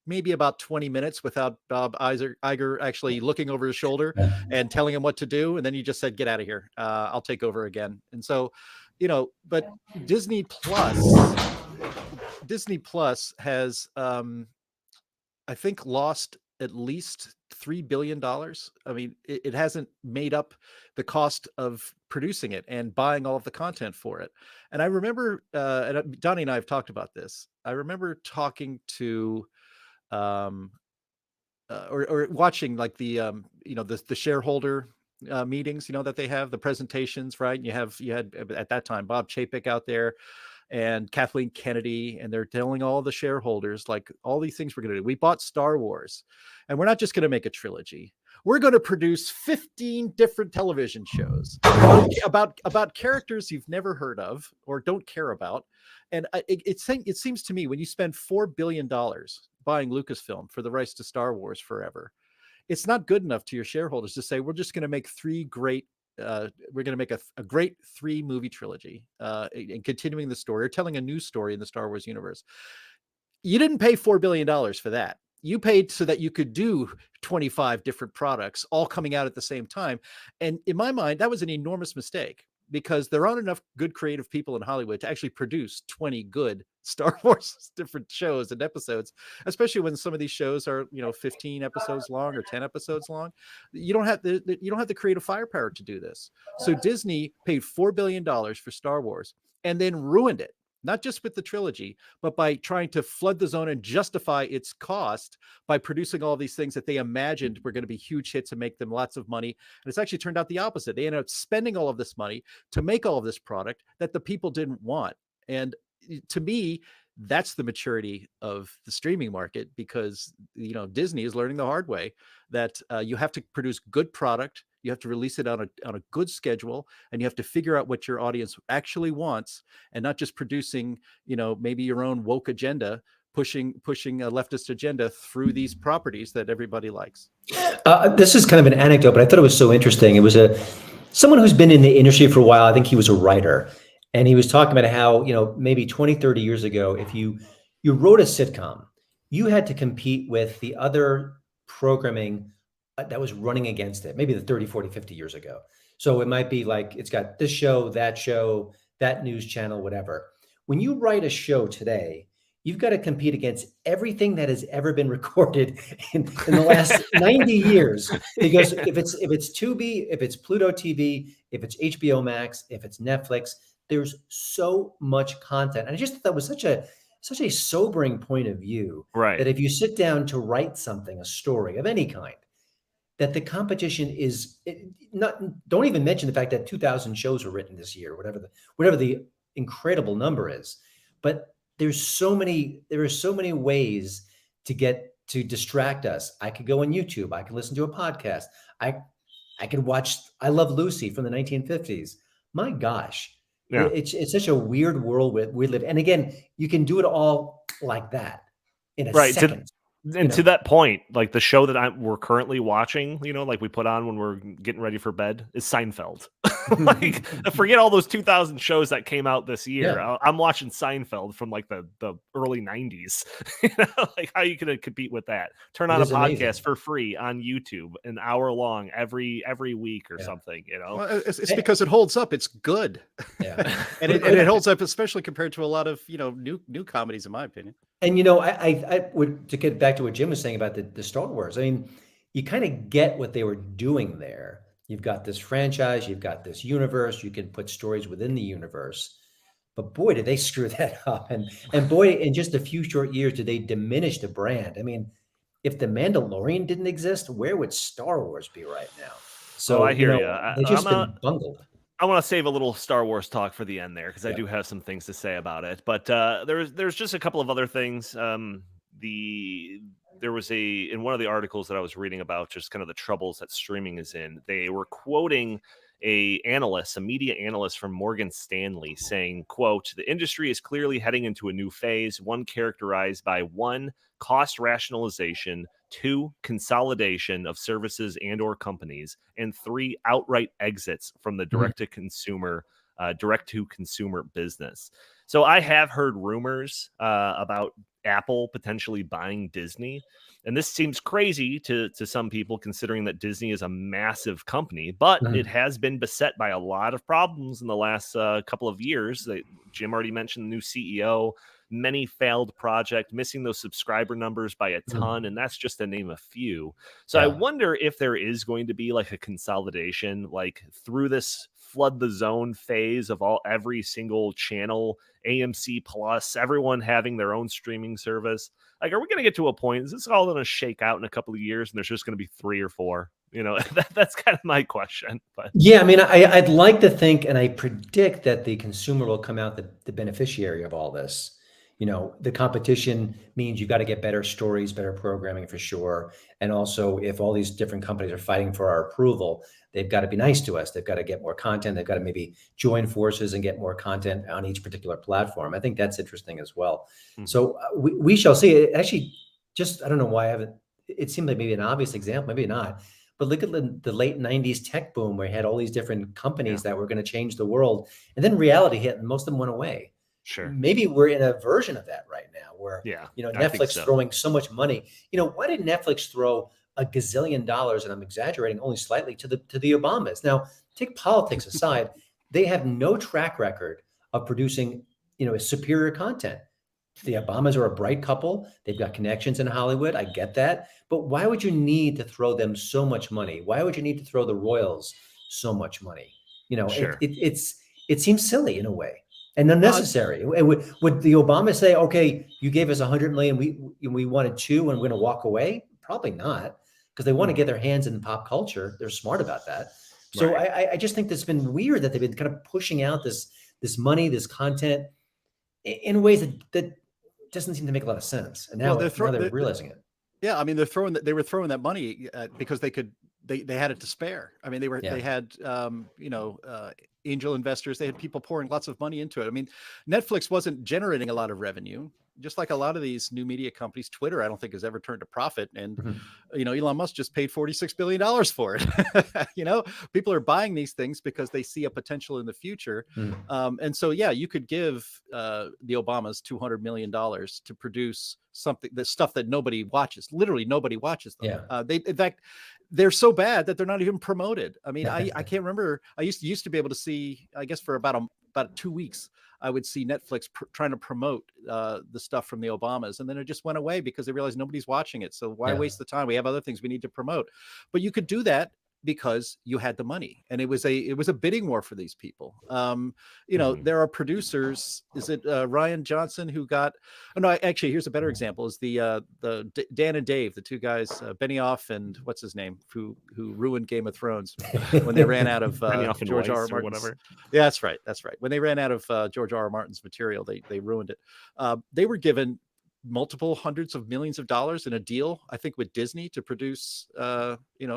maybe about 20 minutes without Bob Iger actually looking over his shoulder and telling him what to do. And then he just said, get out of here. I'll take over again. And so, but Disney Plus has, I think, lost at least $3 billion. I mean, it hasn't made up the cost of producing it and buying all of the content for it. And I remember, and Donnie and I have talked about this. I remember talking to, or watching like the shareholder meetings, that they have, the presentations, right? And you had at that time Bob Chapek out there and Kathleen Kennedy, and they're telling all the shareholders, like, all these things we're going to do. We bought Star Wars, and we're not just going to make a trilogy. We're going to produce 15 different television shows about characters you've never heard of or don't care about. And it seems to me, when you spend $4 billion buying Lucasfilm for the rights to Star Wars forever, it's not good enough to your shareholders to say, we're just going to make we're going to make a great 3-movie trilogy, and continuing the story or telling a new story in the Star Wars universe. You didn't pay $4 billion for that. You paid so that you could do 25 different products all coming out at the same time. And in my mind, that was an enormous mistake, because there aren't enough good creative people in Hollywood to actually produce 20 good Star Wars different shows and episodes, especially when some of these shows are, 15 episodes long or 10 episodes long. You don't have the creative firepower to do this. So Disney paid $4 billion for Star Wars and then ruined it, not just with the trilogy, but by trying to flood the zone and justify its cost by producing all these things that they imagined were going to be huge hits and make them lots of money. And it's actually turned out the opposite. They ended up spending all of this money to make all of this product that the people didn't want. And to me, that's the maturity of the streaming market, because, Disney is learning the hard way that you have to produce good product. You have to release it on a good schedule, and you have to figure out what your audience actually wants, and not just producing, maybe your own woke agenda, pushing a leftist agenda through these properties that everybody likes. This is kind of an anecdote, but I thought it was so interesting. It was someone who's been in the industry for a while. I think he was a writer, and he was talking about how, maybe 20, 30 years ago, if you wrote a sitcom, you had to compete with the other programming that was running against it, maybe the 30, 40, 50 years ago. So it might be like, it's got this show, that news channel, whatever. When you write a show today, you've got to compete against everything that has ever been recorded in the last 90 years. Because if it's Tubi, if it's Pluto TV, if it's HBO Max, if it's Netflix, there's so much content. And I just thought that was such a sobering point of view. Right. That if you sit down to write something, a story of any kind, that the competition is not. Don't even mention the fact that 2,000 shows were written this year, whatever the incredible number is. But there are so many ways to distract us. I could go on YouTube. I could listen to a podcast. I could watch I Love Lucy from the 1950s. My gosh, yeah. It's such a weird world we live. And again, you can do it all like that in a right. second. To that point, like the show that we're currently watching, like we put on when we're getting ready for bed, is Seinfeld. Like, forget all those 2000 shows that came out this year. Yeah. I'm watching Seinfeld from like the early 90s. Like, how you gonna compete with that? Turn It on a is amazing. podcast for free on YouTube, an hour long every week or Yeah. something. Well, it's because it holds up. It's good. Yeah. and it holds up, especially compared to a lot of new comedies, in my opinion. And I would, to get back to what Jim was saying about the Star Wars. I mean, you kind of get what they were doing there. You've got this franchise, you've got this universe, you can put stories within the universe. But boy, did they screw that up. And boy, in just a few short years, did they diminish the brand. I mean, if The Mandalorian didn't exist, where would Star Wars be right now? So I hear you. they just been bungled. I want to save a little Star Wars talk for the end there, because I Yeah. do have some things to say about it. But there's just a couple of other things. There was in one of the articles that I was reading about just kind of the troubles that streaming is in. They were quoting a media analyst from Morgan Stanley saying, quote, "The industry is clearly heading into a new phase, one characterized by 1, cost rationalization, 2, consolidation of services and or companies, and 3, outright exits from the direct to consumer business." So I have heard rumors about Apple potentially buying Disney. And this seems crazy to some people, considering that Disney is a massive company, but it has been beset by a lot of problems in the last couple of years. Jim already mentioned the new CEO, many failed projects, missing those subscriber numbers by a ton, and that's just to name a few. So I wonder if there is going to be like a consolidation, like through this flood the zone phase of every single channel, AMC Plus, everyone having their own streaming service. Like, are we going to get to a point? Is this all going to shake out in a couple of years, and there's just going to be 3 or 4? That's kind of my question. But yeah, I mean, I'd like to think, and I predict that the consumer will come out the beneficiary of all this. The competition means you've got to get better stories, better programming for sure. And also, if all these different companies are fighting for our approval, they've got to be nice to us. They've got to get more content. They've got to maybe join forces and get more content on each particular platform. I think that's interesting as well. So we shall see. It actually, I don't know why I haven't. It seemed like maybe an obvious example, maybe not. But look at the late 90s tech boom, where you had all these different companies that were going to change the world. And then reality hit, and most of them went away. Sure. Maybe we're in a version of that right now, where Netflix throwing so much money. Why did Netflix throw a gazillion dollars, and I'm exaggerating only slightly, to the Obamas? Now, take politics aside, they have no track record of producing superior content. The Obamas are a bright couple. They've got connections in Hollywood. I get that. But why would you need to throw them so much money? Why would you need to throw the royals so much money? Sure. It seems silly in a way. And unnecessary. Would the Obama say, "Okay, you gave us $100 million, we wanted 2, and we're going to walk away"? Probably not, because they want to get their hands in pop culture. They're smart about that. So I just think it's been weird that they've been kind of pushing out this money, this content, in ways that doesn't seem to make a lot of sense. And now they're realizing it. Yeah, I mean, they were throwing that money because they had it to spare. I mean, they had angel investors. They had people pouring lots of money into it. I mean, Netflix wasn't generating a lot of revenue, just like a lot of these new media companies. Twitter, I don't think, has ever turned a profit. And, Elon Musk just paid $46 billion for it. People are buying these things because they see a potential in the future. And so, you could give the Obamas $200 million to produce the stuff that nobody watches. Literally nobody watches them. In fact, they're so bad that they're not even promoted. I mean, I can't remember. I used to be able to see, I guess, for about 2 weeks, I would see Netflix trying to promote the stuff from the Obamas, and then it just went away because they realized nobody's watching it. So why waste the time? We have other things we need to promote. But you could do that because you had the money, and it was a bidding war for these people. There are producers. Is it Ryan Johnson who got? Oh no, actually, here's a better example: is the Dan and Dave, the two guys, Benioff and what's his name, who ruined Game of Thrones when they ran out of George R. R. Martin's. Yeah, that's right. When they ran out of George R. R. Martin's material, they ruined it. They were given multiple hundreds of millions of dollars in a deal, I think, with Disney to produce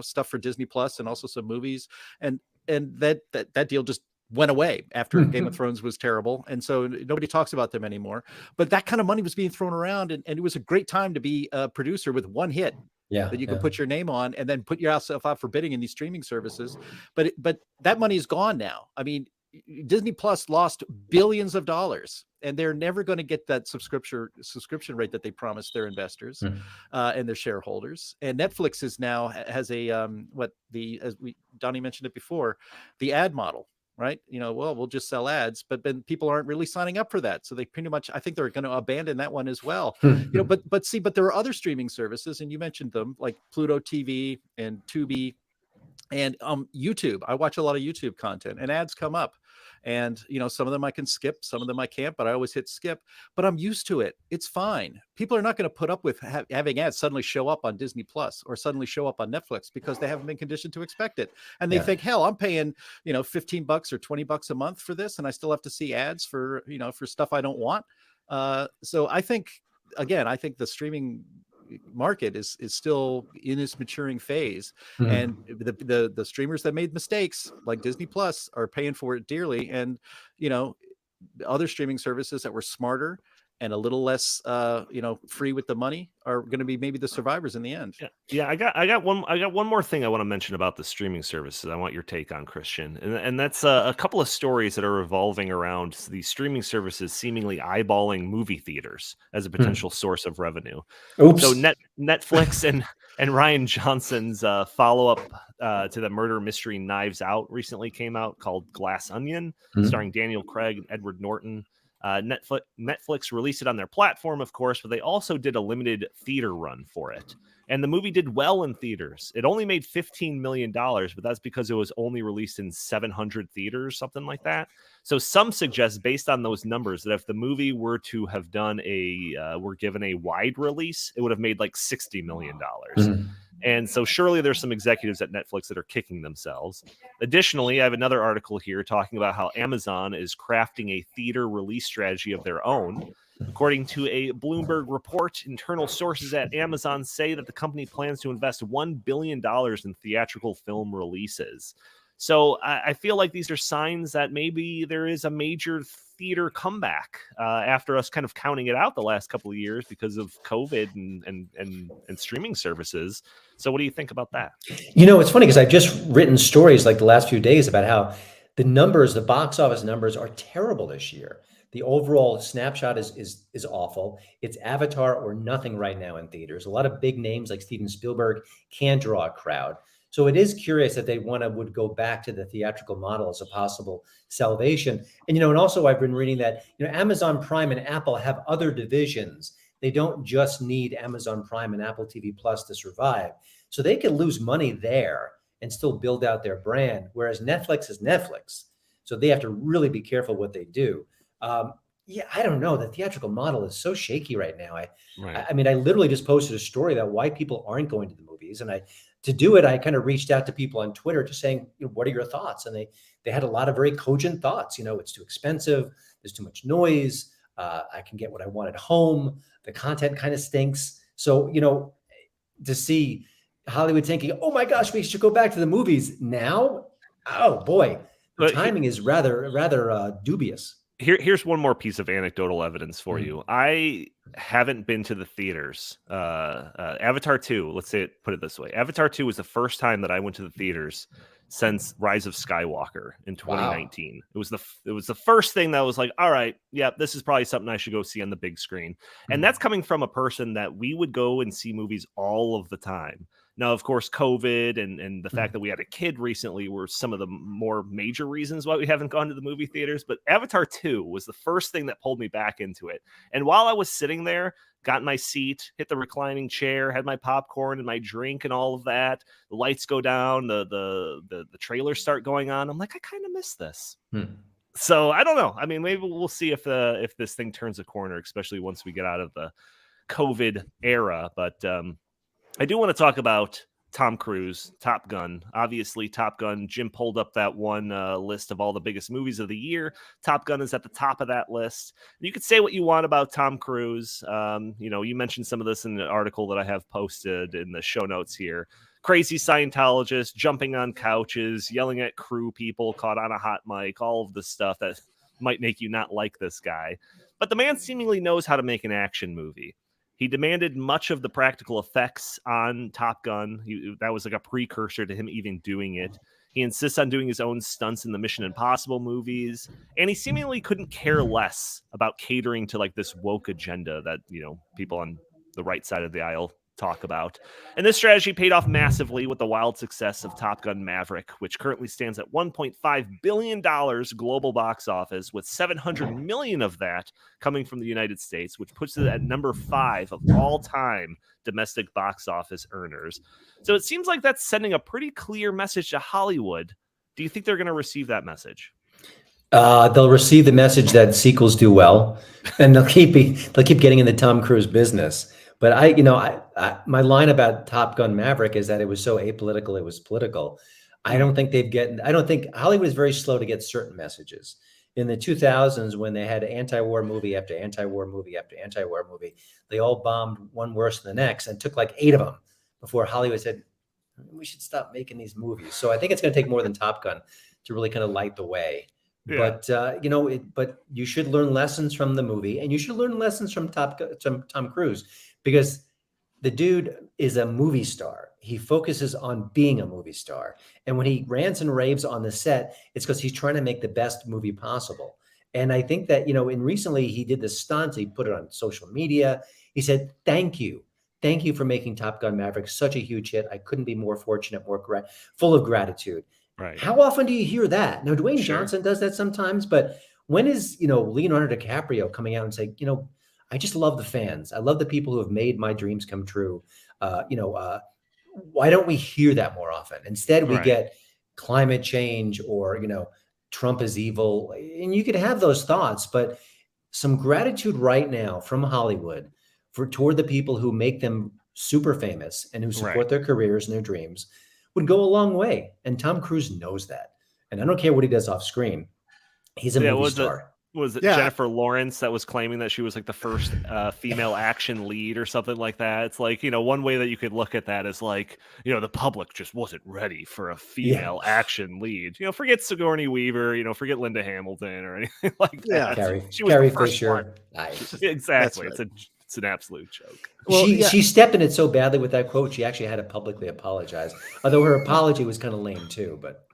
stuff for Disney Plus and also some movies, and that deal just went away after Game of Thrones was terrible, and so nobody talks about them anymore. But that kind of money was being thrown around, and it was a great time to be a producer with one hit. Yeah, that you can yeah. put your name on and then put yourself out for bidding in these streaming services. But that money is gone now. I mean, Disney Plus lost billions of dollars, and they're never going to get that subscription rate that they promised their investors and their shareholders. And Netflix is now has a Donnie mentioned it before, the ad model. Right. Well, we'll just sell ads, but then people aren't really signing up for that. So they pretty much, I think they're going to abandon that one as well. But there are other streaming services, and you mentioned them, like Pluto TV and Tubi and YouTube. I watch a lot of YouTube content, and ads come up, and some of them I can skip, some of them I can't, but I always hit skip. But I'm used to it. It's fine. People are not going to put up with having ads suddenly show up on Disney Plus or suddenly show up on Netflix because they haven't been conditioned to expect it, and they think, hell, I'm paying $15 or $20 a month for this, and I still have to see ads for stuff I don't want. So I think the streaming market is still in its maturing phase, and the streamers that made mistakes like Disney Plus are paying for it dearly, and other streaming services that were smarter and a little less free with the money are going to be maybe the survivors in the end. Yeah, I got one more thing I want to mention about the streaming services. I want your take on, Christian, and that's a couple of stories that are revolving around these streaming services seemingly eyeballing movie theaters as a potential source of revenue. Oops. So Netflix and Ryan Johnson's follow-up to the murder mystery Knives Out recently came out, called Glass Onion, starring Daniel Craig and Edward Norton. Netflix released it on their platform, of course, but they also did a limited theater run for it. And the movie did well in theaters. It only made $15 million, but that's because it was only released in 700 theaters, something like that. So some suggest, based on those numbers, that if the movie were to have done were given a wide release, it would have made like $60 million. And so surely there's some executives at Netflix that are kicking themselves. Additionally, I have another article here talking about how Amazon is crafting a theater release strategy of their own. According to a Bloomberg report, internal sources at Amazon say that the company plans to invest $1 billion in theatrical film releases. So I feel like these are signs that maybe there is a major theater comeback after us kind of counting it out the last couple of years because of COVID and streaming services. So what do you think about that? It's funny because I've just written stories like the last few days about how the box office numbers are terrible this year. The overall snapshot is awful. It's Avatar or nothing right now in theaters. A lot of big names like Steven Spielberg can draw a crowd. So it is curious that they would go back to the theatrical model as a possible salvation. And also I've been reading that Amazon Prime and Apple have other divisions. They don't just need Amazon Prime and Apple TV Plus to survive. So they could lose money there and still build out their brand, whereas Netflix is Netflix. So they have to really be careful what they do. I don't know. The theatrical model is so shaky right now. I mean, I literally just posted a story about why people aren't going to the movies, and to do it, I kind of reached out to people on Twitter just saying, what are your thoughts? And they had a lot of very cogent thoughts. It's too expensive. There's too much noise. I can get what I want at home. The content kind of stinks. So, to see Hollywood thinking, oh my gosh, we should go back to the movies now. Oh boy, the timing is rather dubious. Here's one more piece of anecdotal evidence for you. I haven't been to the theaters. Avatar 2, put it this way. Avatar 2 was the first time that I went to the theaters since Rise of Skywalker in 2019. Wow. It was the first thing that was like, all right, yeah, this is probably something I should go see on the big screen. And that's coming from a person that we would go and see movies all of the time. Now, of course, COVID and the fact that we had a kid recently were some of the more major reasons why we haven't gone to the movie theaters. But Avatar 2 was the first thing that pulled me back into it. And while I was sitting there, got in my seat, hit the reclining chair, had my popcorn and my drink and all of that, the lights go down, the trailers start going on. I'm like, I kind of miss this. So I don't know. I mean, maybe we'll see if this thing turns a corner, especially once we get out of the COVID era. But I do want to talk about Tom Cruise, Top Gun. Obviously, Top Gun, Jim pulled up that one list of all the biggest movies of the year. Top Gun is at the top of that list. You could say what you want about Tom Cruise. You mentioned some of this in the article that I have posted in the show notes here. Crazy Scientologist, jumping on couches, yelling at crew people, caught on a hot mic, all of the stuff that might make you not like this guy. But the man seemingly knows how to make an action movie. He demanded much of the practical effects on Top Gun. That was like a precursor to him even doing it. He insists on doing his own stunts in the Mission Impossible movies, and he seemingly couldn't care less about catering to like this woke agenda that, you know, people on the right side of the aisle talk about. And this strategy paid off massively with the wild success of Top Gun Maverick, which currently stands at $1.5 billion global box office, with $700 million of that coming from the United States, which puts it at number 5 of all time domestic box office earners. So it seems like that's sending a pretty clear message to Hollywood. Do you think they're going to receive that message? They'll receive the message that sequels do well, and they'll keep getting in the Tom Cruise business. But my line about Top Gun Maverick is that it was so apolitical, it was political. I don't think Hollywood is very slow to get certain messages. In the 2000s, when they had anti-war movie after anti-war movie after anti-war movie, they all bombed one worse than the next, and took like 8 of them before Hollywood said, we should stop making these movies. So I think it's going to take more than Top Gun to really kind of light the way. Yeah. But but you should learn lessons from the movie, and you should learn lessons from Tom Cruise, because the dude is a movie star. He focuses on being a movie star, and when he rants and raves on the set, it's because he's trying to make the best movie possible. And I think that, and recently he did this stunt. He put it on social media. He said, "Thank you for making Top Gun Maverick such a huge hit. I couldn't be more fortunate, full of gratitude." Right. How often do you hear that? Now, Dwayne Johnson does that sometimes, but when is, Leonardo DiCaprio coming out and saying, I just love the fans. I love the people who have made my dreams come true. Why don't we hear that more often? Instead, we get climate change or, Trump is evil. And you could have those thoughts, but some gratitude right now from Hollywood toward the people who make them super famous and who support their careers and their dreams would go a long way. And Tom Cruise knows that. And I don't care what he does off screen. He's a movie star. Was it Jennifer Lawrence that was claiming that she was like the first female action lead or something like that? It's like, one way that you could look at that is like, the public just wasn't ready for a female action lead. Forget Sigourney Weaver, forget Linda Hamilton or anything like that. Carrie Fisher. Exactly. Right. It's an absolute joke. Well, she stepped in it so badly with that quote, she actually had to publicly apologize. Although her apology was kind of lame too, but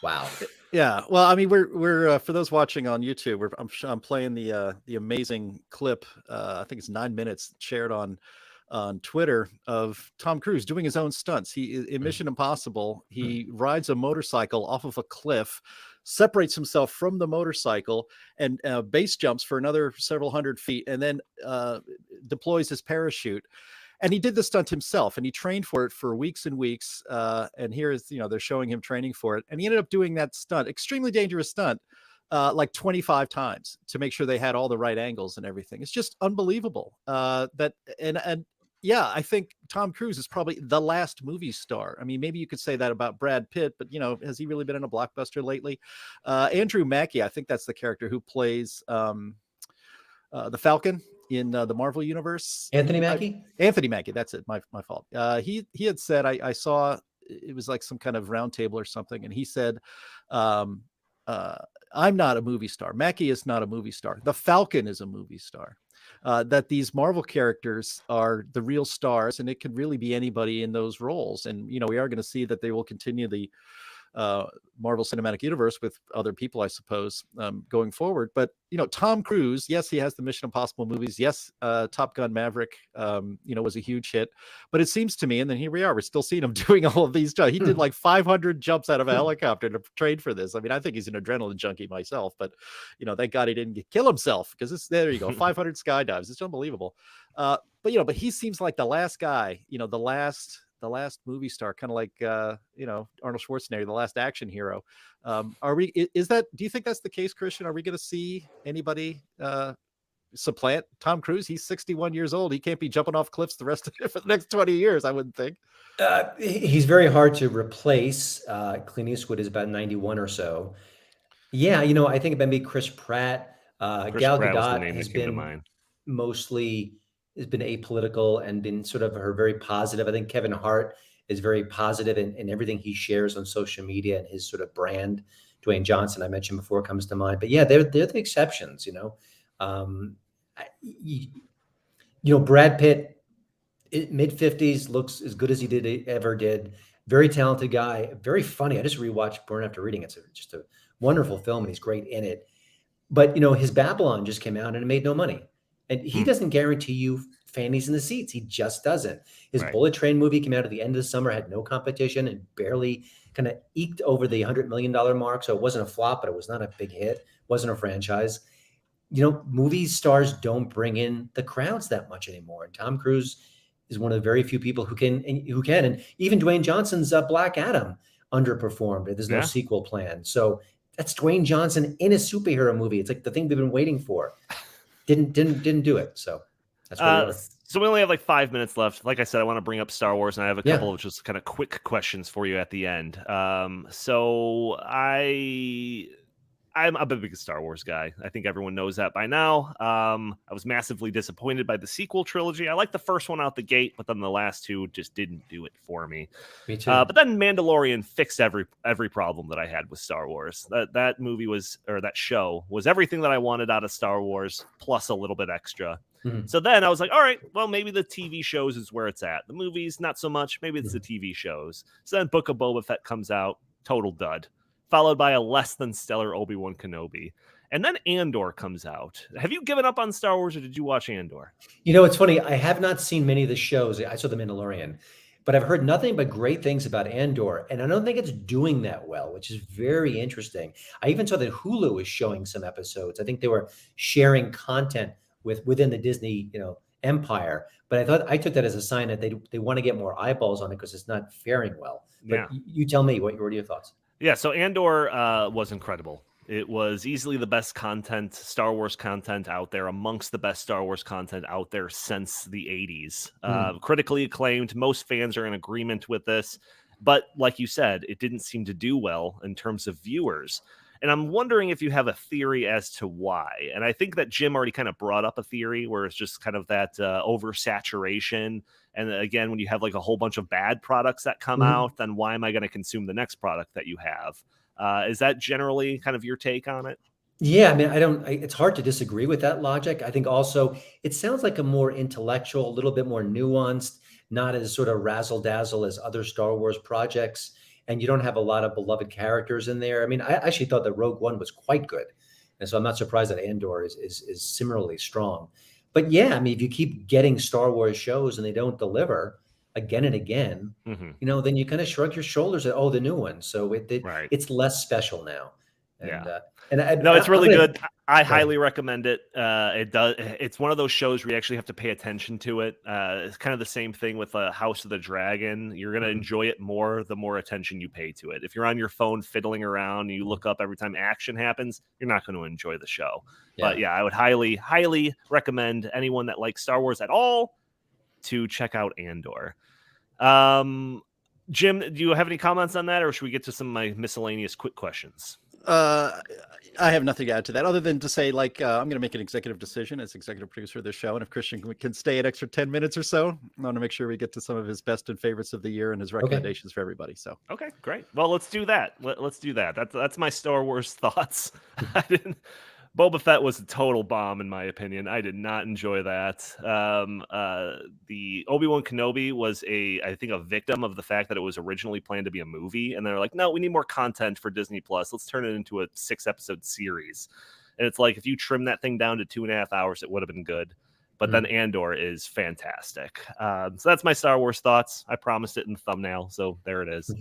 wow. Yeah, well, I mean, we're for those watching on YouTube, I'm playing the amazing clip. I think it's 9 minutes shared on Twitter of Tom Cruise doing his own stunts. In Mission Impossible, he rides a motorcycle off of a cliff, separates himself from the motorcycle, and base jumps for another several hundred feet, and then deploys his parachute. And he did the stunt himself, and he trained for it for weeks and weeks. And here is, they're showing him training for it. And he ended up doing that stunt, extremely dangerous stunt, like 25 times to make sure they had all the right angles and everything. It's just unbelievable. Yeah, I think Tom Cruise is probably the last movie star. I mean, maybe you could say that about Brad Pitt, but, has he really been in a blockbuster lately? Andrew Mackie, I think that's the character who plays the Falcon in the Marvel universe. Anthony Mackie, that's it. My fault. He had said, I saw, it was like some kind of round table or something, and he said, I'm not a movie star. Mackie is not a movie star. The Falcon is a movie star. That these Marvel characters are the real stars, and it could really be anybody in those roles. And, we are going to see that they will continue the Marvel Cinematic Universe with other people, I suppose, going forward. But, Tom Cruise, yes, he has the Mission Impossible movies. Yes, Top Gun Maverick, was a huge hit. But it seems to me, and then here we are, we're still seeing him doing all of these jumps. He did like 500 jumps out of a helicopter to train for this. I mean, I think he's an adrenaline junkie myself, but, thank God he didn't kill himself, because there you go, 500 skydives. It's unbelievable. But he seems like the last guy, the last movie star, kind of like, Arnold Schwarzenegger, the last action hero. Do you think that's the case, Christian? Are we going to see anybody supplant Tom Cruise? He's 61 years old. He can't be jumping off cliffs for the next 20 years, I wouldn't think. He's very hard to replace. Clint Eastwood is about 91 or so. Yeah, I think maybe Chris Pratt. Gal Gadot has been apolitical and been sort of very positive. I think Kevin Hart is very positive in everything he shares on social media, and his sort of brand. Dwayne Johnson, I mentioned before, comes to mind. But yeah, they're the exceptions, Brad Pitt, mid-50s, looks as good as he ever did. Very talented guy, very funny. I just rewatched Burn After Reading. It's just a wonderful film, and he's great in it. But his Babylon just came out and it made no money, and he doesn't guarantee you fannies in the seats. He just doesn't. His Right. Bullet Train movie came out at the end of the summer, had no competition, and barely kind of eked over the $100 million mark. So it wasn't a flop, but it was not a big hit. Wasn't a franchise. Movie stars don't bring in the crowds that much anymore. And Tom Cruise is one of the very few people who can. And even Dwayne Johnson's Black Adam underperformed. There's no sequel plan. So that's Dwayne Johnson in a superhero movie. It's like the thing we've been waiting for. Didn't do it. So that's where we are. So we only have like 5 minutes left. Like I said, I want to bring up Star Wars, and I have a couple of just kind of quick questions for you at the end. So I'm a big Star Wars guy. I think everyone knows that by now. I was massively disappointed by the sequel trilogy. I liked the first one out the gate, but then the last two just didn't do it for me. Me too. But then Mandalorian fixed every problem that I had with Star Wars. That movie that show was everything that I wanted out of Star Wars, plus a little bit extra. Mhm. So then I was like, all right, well, maybe the TV shows is where it's at. The movies, not so much. Maybe it's the TV shows. So then Book of Boba Fett comes out, total dud, followed by a less than stellar Obi-Wan Kenobi. And then Andor comes out. Have you given up on Star Wars, or did you watch Andor? It's funny. I have not seen many of the shows. I saw The Mandalorian, but I've heard nothing but great things about Andor. And I don't think it's doing that well, which is very interesting. I even saw that Hulu is showing some episodes. I think they were sharing content within the Disney, empire. But I took that as a sign that they want to get more eyeballs on it because it's not faring well. But you tell me, what are your thoughts? Yeah, so Andor was incredible. It was easily the best Star Wars content out there, amongst the best Star Wars content out there since the 80s. Critically acclaimed. Most fans are in agreement with this. But like you said, it didn't seem to do well in terms of viewers. And I'm wondering if you have a theory as to why. And I think that Jim already kind of brought up a theory where it's just kind of that oversaturation. And again, when you have like a whole bunch of bad products that come out, then why am I going to consume the next product that you have? Is that generally kind of your take on it? Yeah, I mean, it's hard to disagree with that logic. I think also it sounds like a more intellectual, a little bit more nuanced, not as sort of razzle dazzle as other Star Wars projects. And you don't have a lot of beloved characters in there. I mean, I actually thought that Rogue One was quite good. And so I'm not surprised that Andor is similarly strong. But yeah, I mean, if you keep getting Star Wars shows and they don't deliver again and again, then you kind of shrug your shoulders at, the new one. So it's less special now. And it's really good. I highly recommend it. It's one of those shows where you actually have to pay attention to it. It's kind of the same thing with House of the Dragon. You're going to enjoy it more the more attention you pay to it. If you're on your phone fiddling around and you look up every time action happens, you're not going to enjoy the show. But yeah, I would highly, highly recommend anyone that likes Star Wars at all to check out Andor. Jim, do you have any comments on that, or should we get to some of my miscellaneous quick questions? I have nothing to add to that other than to say, I'm going to make an executive decision as executive producer of this show. And if Christian can stay an extra 10 minutes or so, I want to make sure we get to some of his best and favorites of the year and his recommendations for everybody. So, okay, great. Well, let's do that. Let's do that. That's my Star Wars thoughts. Boba Fett was a total bomb, in my opinion. I did not enjoy that. The Obi-Wan Kenobi was I think a victim of the fact that it was originally planned to be a movie. And they're like, no, we need more content for Disney Plus. Let's turn it into a 6-episode series. And it's like, if you trim that thing down to 2.5 hours, it would have been good. But then Andor is fantastic. So that's my Star Wars thoughts. I promised it in the thumbnail, so there it is.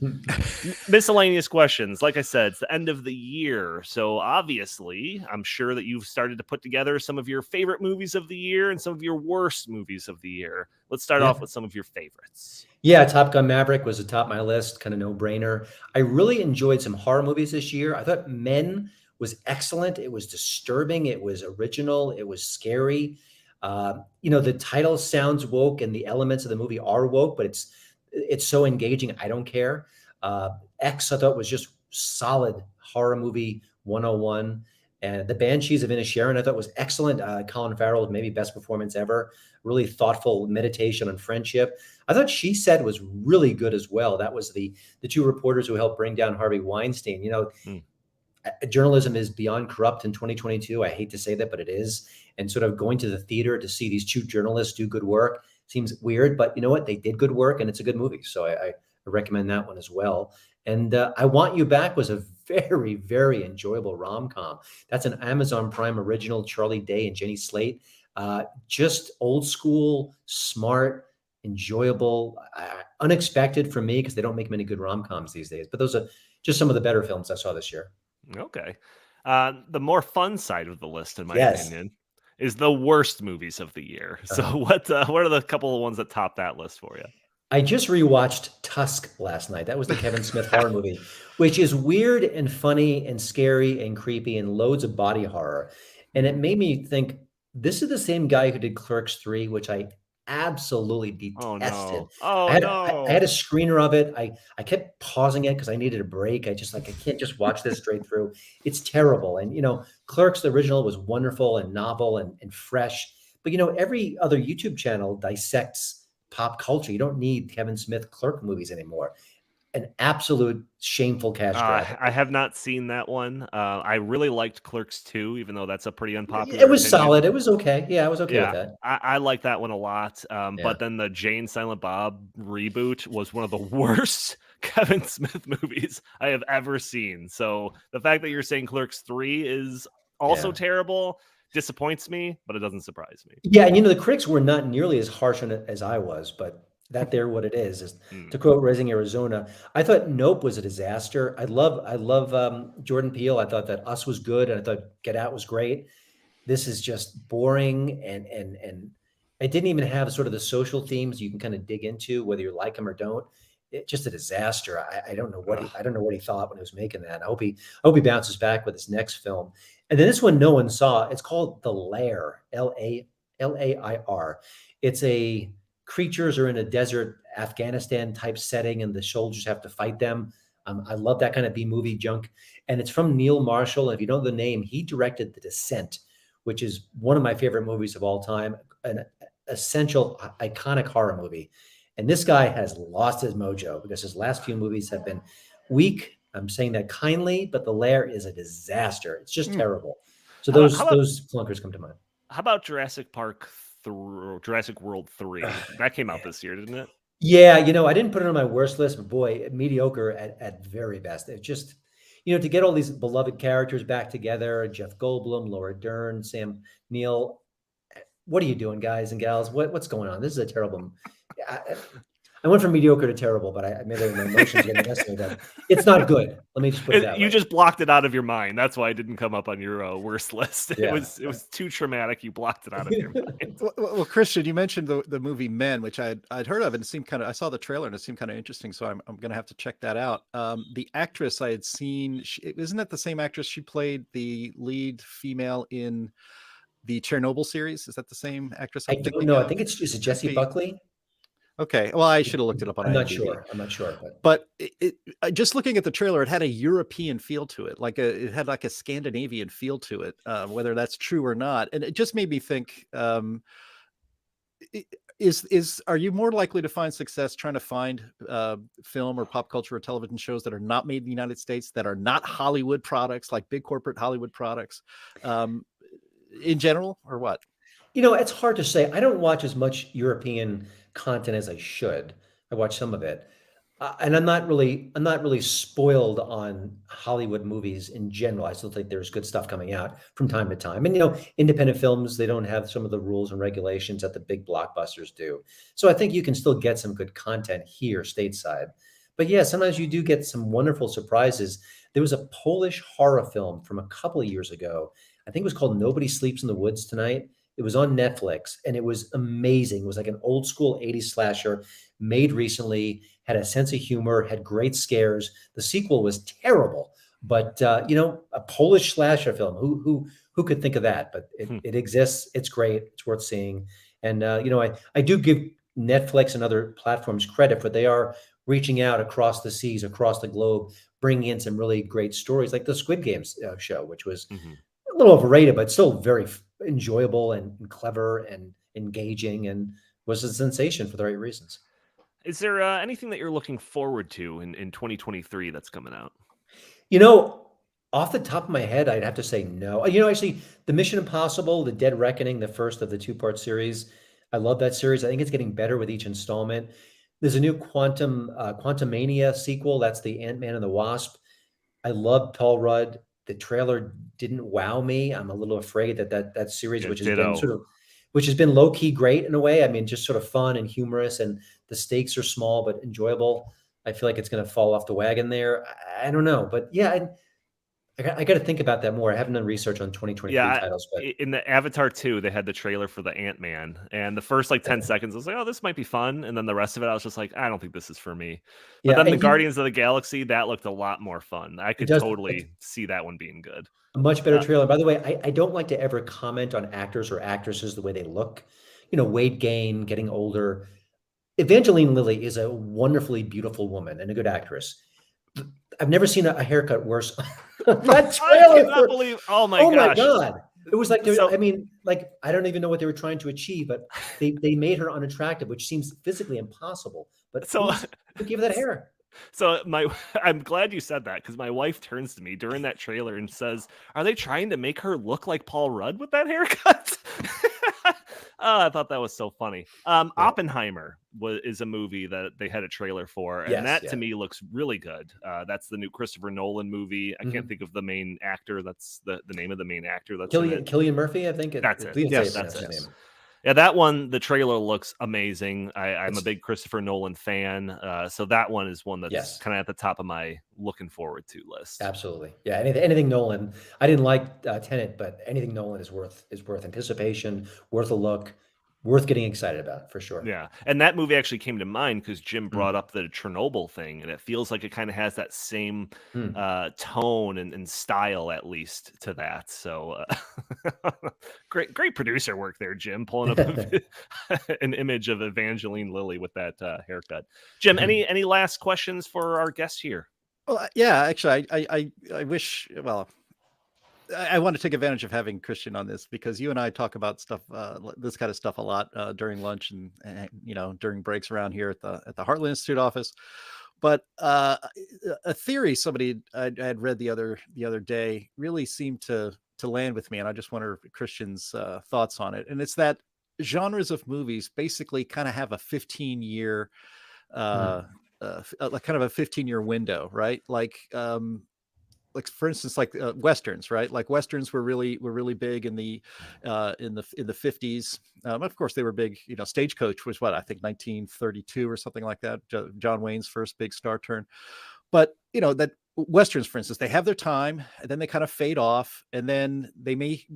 Miscellaneous questions. Like I said, it's the end of the year. So obviously, I'm sure that you've started to put together some of your favorite movies of the year and some of your worst movies of the year. Let's start off with some of your favorites. Yeah, Top Gun Maverick was atop my list, kind of no-brainer. I really enjoyed some horror movies this year. I thought Men was excellent. It was disturbing. It was original. It was scary. The title sounds woke and the elements of the movie are woke, but it's so engaging. I don't care. X, I thought, was just solid horror movie 101. And The Banshees of Inisherin, I thought, was excellent. Colin Farrell, maybe best performance ever. Really thoughtful meditation on friendship. I thought She Said was really good as well. That was the two reporters who helped bring down Harvey Weinstein. journalism is beyond corrupt in 2022. I hate to say that, but it is. And sort of going to the theater to see these two journalists do good work seems weird, but you know what? They did good work, and it's a good movie. So I recommend that one as well. And I Want You Back was a very, very enjoyable rom-com. That's an Amazon Prime original, Charlie Day and Jenny Slate. Just old school, smart, enjoyable, unexpected for me because they don't make many good rom-coms these days. But those are just some of the better films I saw this year. Okay. The more fun side of the list, in my Yes. opinion, is the worst movies of the year. So what are the couple of ones that top that list for you? I just rewatched Tusk last night. That was the Kevin Smith horror movie, which is weird and funny and scary and creepy and loads of body horror. And it made me think, this is the same guy who did Clerks 3, which I absolutely detested. I had a screener of it. I kept pausing it because I needed a break. I can't just watch this straight through. It's terrible. And Clerks, the original, was wonderful and novel and fresh. But every other YouTube channel dissects pop culture. You don't need Kevin Smith Clerk movies anymore. An absolute shameful cash grab. I have not seen that one. I really liked Clerks 2, even though that's a pretty unpopular It was opinion. solid. It was okay. Yeah, I was okay with that. I like that one a lot. But then the Jane Silent Bob reboot was one of the worst Kevin Smith movies I have ever seen. So the fact that you're saying Clerks 3 is also terrible disappoints me, but it doesn't surprise me. Yeah, and the critics were not nearly as harsh on it as I was, but they're what it is to quote Raising Arizona. I thought Nope was a disaster. I love Jordan Peele. I thought that Us was good, and I thought Get Out was great. This is just boring, and it didn't even have sort of the social themes you can kind of dig into, whether you like them or don't. It's just a disaster. I don't know what he thought when he was making that. I hope he bounces back with his next film. And then this one no one saw. It's called The Lair, Lair. It's a creatures are in a desert Afghanistan type setting, and the soldiers have to fight them. I love that kind of B-movie junk. And it's from Neil Marshall. And if you know the name, he directed The Descent, which is one of my favorite movies of all time, an essential, iconic horror movie. And this guy has lost his mojo because his last few movies have been weak. I'm saying that kindly, but The Lair is a disaster. It's just terrible. So those clunkers come to mind. How about Jurassic World 3? That came out this year, didn't it? Yeah, I didn't put it on my worst list, but boy, mediocre at very best. It just, to get all these beloved characters back together, Jeff Goldblum, Laura Dern, Sam Neill. What are you doing, guys and gals? What's going on? This is a terrible. I went from mediocre to terrible, but I made my emotions getting messy with that. It's not good. Let me just put it that way. You just blocked it out of your mind. That's why it didn't come up on your worst list. Yeah. It was too traumatic. You blocked it out of your mind. Well, Christian, you mentioned the movie Men, which I'd heard of, and it seemed kind of. I saw the trailer and it seemed kind of interesting, so I'm going to have to check that out. The actress I had seen, isn't that the same actress? She played the lead female in the Chernobyl series. Is that the same actress? I don't know. I think is it Jessie Buckley? Okay. Well, I should have looked it up on I'm IMDb. not sure. But just looking at the trailer, it had a European feel to it. It had like a Scandinavian feel to it, whether that's true or not. And it just made me think, are you more likely to find success trying to find film or pop culture or television shows that are not made in the United States, that are not Hollywood products, like big corporate Hollywood products in general, or what? It's hard to say. I don't watch as much European content as I should. I watch some of it, and I'm not really spoiled on Hollywood movies in general. I still think there's good stuff coming out from time to time. And independent films, they don't have some of the rules and regulations that the big blockbusters do. So I think you can still get some good content here stateside. But yeah, sometimes you do get some wonderful surprises. There was a Polish horror film from a couple of years ago. I think it was called Nobody Sleeps in the Woods Tonight. It was on Netflix, and it was amazing. It was like an old school 80s slasher made recently, had a sense of humor, had great scares. The sequel was terrible, but a Polish slasher film, who could think of that? But it exists. It's great. It's worth seeing. And I do give Netflix and other platforms credit, for they are reaching out across the seas, across the globe, bringing in some really great stories, like the Squid Games show, which was a little overrated, but still very enjoyable and clever and engaging, and was a sensation for the right reasons. Is there anything that you're looking forward to in 2023 that's coming out? Off the top of my head, I'd have to say no. You know, actually, the Mission Impossible, the Dead Reckoning, the first of the two-part series, I love that series. I think it's getting better with each installment. There's a new Quantumania sequel. That's the Ant-Man and the Wasp. I love Paul Rudd. The trailer didn't wow me. I'm a little afraid that series, Yeah, which has been ditto. which has been low key great in a way. I mean, just sort of fun and humorous, and the stakes are small but enjoyable. I feel like it's going to fall off the wagon there. I don't know, but yeah, I got to think about that more. I haven't done research on 2023 Yeah, titles, but in the Avatar 2, they had the trailer for the Ant-Man, and the first like 10 seconds, I was like, "Oh, this might be fun," and then the rest of it, I was just like, "I don't think this is for me." But yeah, then the and Guardians of the Galaxy, that looked a lot more fun. I it could does. It's totally see that one being good. a much better Uh, trailer. By the way, I don't like to ever comment on actors or actresses the way they look. You know, Wade Gain getting older. Evangeline Lilly is a wonderfully beautiful woman and a good actress. I've never seen a haircut worse. That I trailer cannot for believe. Oh my oh my gosh! god. It was like So I mean, like I don't even know what they were trying to achieve, but they made her unattractive, which seems physically impossible. But so who gave her that hair? So my I'm glad you said that because my wife turns to me during that trailer and says, "Are they trying to make her look like Paul Rudd with that haircut?" Oh, I thought that was so funny. Yeah. Oppenheimer is a movie that they had a trailer for, and Yes, that to yeah. me looks really good. That's the new Christopher Nolan movie. I can't Mhm. think of the main actor. That's the name of the main actor that's in it. Killian Murphy, I think That's it. please say Yes, pronounce That's his it. yes. name. Yeah, that one, the trailer looks amazing. I'm a It's big Christopher Nolan fan, so that one is one that's yes. kind of at the top of my looking forward to list. Absolutely. Yeah, anything Nolan. I didn't like Tenet, but anything Nolan is worth anticipation, worth a look, worth getting excited about for sure. Yeah, and that movie actually came to mind because Jim brought Mm, up the Chernobyl thing, and it feels like it kind of has that same mm. tone and style, at least to that. So great producer work there, Jim, pulling up an image of Evangeline Lilly with that haircut. Jim, any last questions for our guest here? Well, yeah, actually, I wish. Well, I want to take advantage of having Christian on this because you and I talk about stuff, this kind of stuff a lot during lunch and during breaks around here at the Heartland Institute office. But a theory somebody I had read the other day really seemed to land with me, and I just wonder Christian's thoughts on it. And it's that genres of movies basically kind of have a 15-year, uh, Mm. like kind of a 15-year window, right? Like for instance, like westerns, right? Like westerns were really big in the 50s. Of course, they were big. Stagecoach was what I think 1932 or something like that. John Wayne's first big star turn. But that westerns, for instance, they have their time, and then they kind of fade off, and then they maybe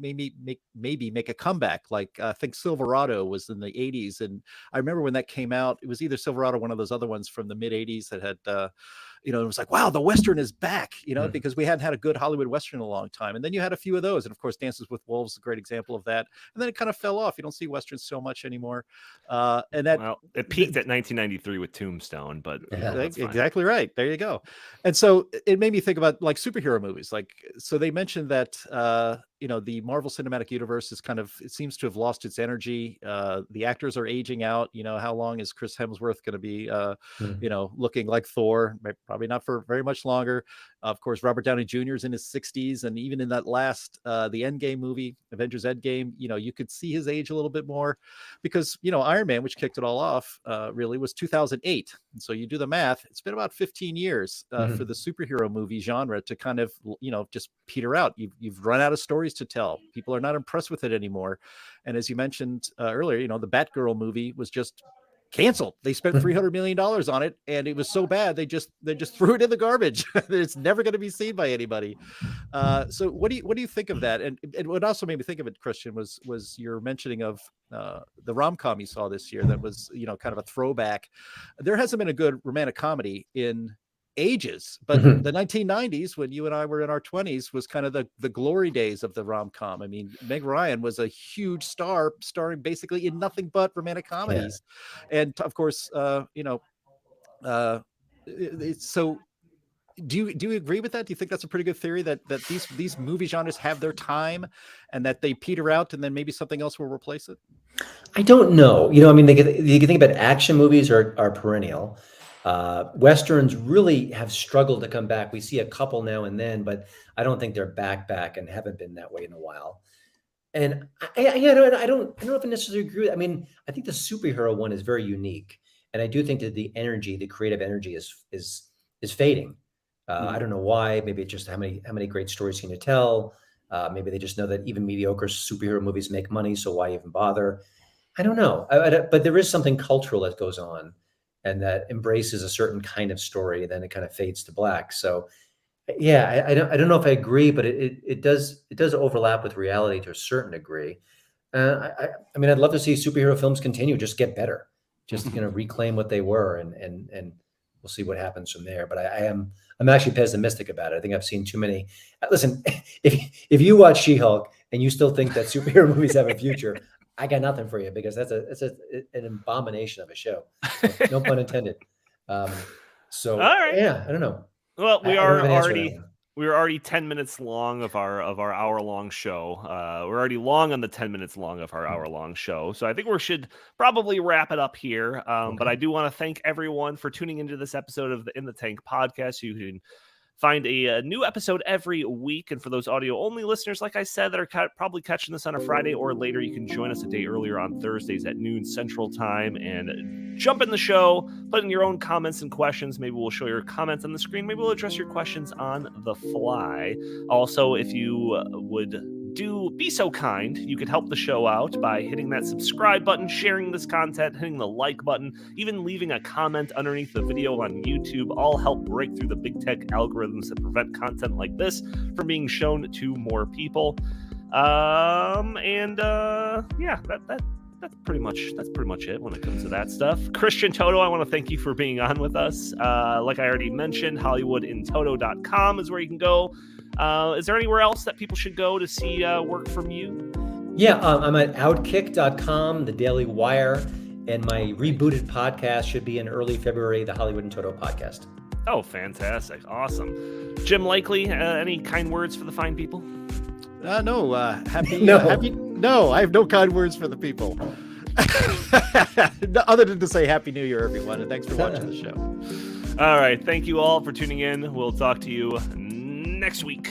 make a comeback. Like I think Silverado was in the 80s, and I remember when that came out, it was either Silverado, or one of those other ones from the mid 80s that had. It was like, wow, the Western is back, Mm. because we hadn't had a good Hollywood Western in a long time. And then you had a few of those. And of course, Dances with Wolves is a great example of that. And then it kind of fell off. You don't see Westerns so much anymore. And that Well, it peaked at 1993 with Tombstone, but Yeah. that's fine. exactly right. There you go. And so it made me think about like superhero movies. Like, so they mentioned that, the Marvel Cinematic Universe it seems to have lost its energy. The actors are aging out. How long is Chris Hemsworth going to be, Mm. looking like Thor? Probably not for very much longer. Of course, Robert Downey Jr. is in his 60s. And even in that last, the Endgame movie, Avengers Endgame, you could see his age a little bit more because, Iron Man, which kicked it all off, really was 2008. And so you do the math, it's been about 15 years for Mhm. the superhero movie genre to kind of, just peter out. You've run out of stories to tell. People are not impressed with it anymore. And as you mentioned earlier, the Batgirl movie was just canceled. They spent $300 million on it, and it was so bad they just threw it in the garbage. It's never going to be seen by anybody. So what do you think of that? And what also made me think of it, Christian, was your mentioning of the rom-com you saw this year that was kind of a throwback. There hasn't been a good romantic comedy in ages, but Mhm. the 1990s, when you and I were in our 20s, was kind of the glory days of the rom-com. I mean, Meg Ryan was a huge star, starring basically in nothing but romantic Yeah. comedies, and of course, so do you agree with that? Do you think that's a pretty good theory that these movie genres have their time and that they peter out and then maybe something else will replace it? I don't know. I mean, you can think about action movies are perennial. Westerns really have struggled to come back. We see a couple now and then, but I don't think they're back and haven't been that way in a while. And I don't know if I necessarily agree. I mean, I think the superhero one is very unique, and I do think that the creative energy is fading. I don't know why. Maybe it's just how many great stories can you tell? Maybe they just know that even mediocre superhero movies make money, so why even bother? I don't know. But there is something cultural that goes on, and that embraces a certain kind of story, and then it kind of fades to black. So yeah, I don't know if I agree, but it does overlap with reality to a certain degree. I mean, I'd love to see superhero films continue, just get better, just reclaim what they were, and we'll see what happens from there. But I'm actually pessimistic about it. I think I've seen too many. Listen, if you watch She-Hulk and you still think that superhero movies have a future, I got nothing for you, because it's an abomination of a show. So, no pun intended. So All right. yeah, I don't know. Well, we I don't are have an answer to that already one. we were already 10 minutes long of our hour-long show. We're already long on the 10 minutes long of our hour-long show. So I think we should probably wrap it up here. But I do want to thank everyone for tuning into this episode of the In the Tank podcast. You can find a new episode every week. And for those audio-only listeners, like I said, that are probably catching this on a Friday or later, you can join us a day earlier on Thursdays at noon Central Time and jump in the show, put in your own comments and questions. Maybe we'll show your comments on the screen. Maybe we'll address your questions on the fly. Also, if you would be so kind, you could help the show out by hitting that subscribe button, sharing this content, hitting the like button, even leaving a comment underneath the video on YouTube. All help break through the big tech algorithms that prevent content like this from being shown to more people. Yeah, that's pretty much it when it comes to that stuff. Christian Toto, I want to thank you for being on with us. Like I already mentioned, HollywoodinToto.com is where you can go. Is there anywhere else that people should go to see work from you? Yeah, I'm at Outkick.com, the Daily Wire, and my rebooted podcast should be in early February, the Hollywood and Toto podcast. Oh, fantastic. Awesome. Jim Likely, any kind words for the fine people? No, happy. No. No, I have no kind words for the people. Other than to say Happy New Year, everyone, and thanks for watching the show. All right. Thank you all for tuning in. We'll talk to you next week.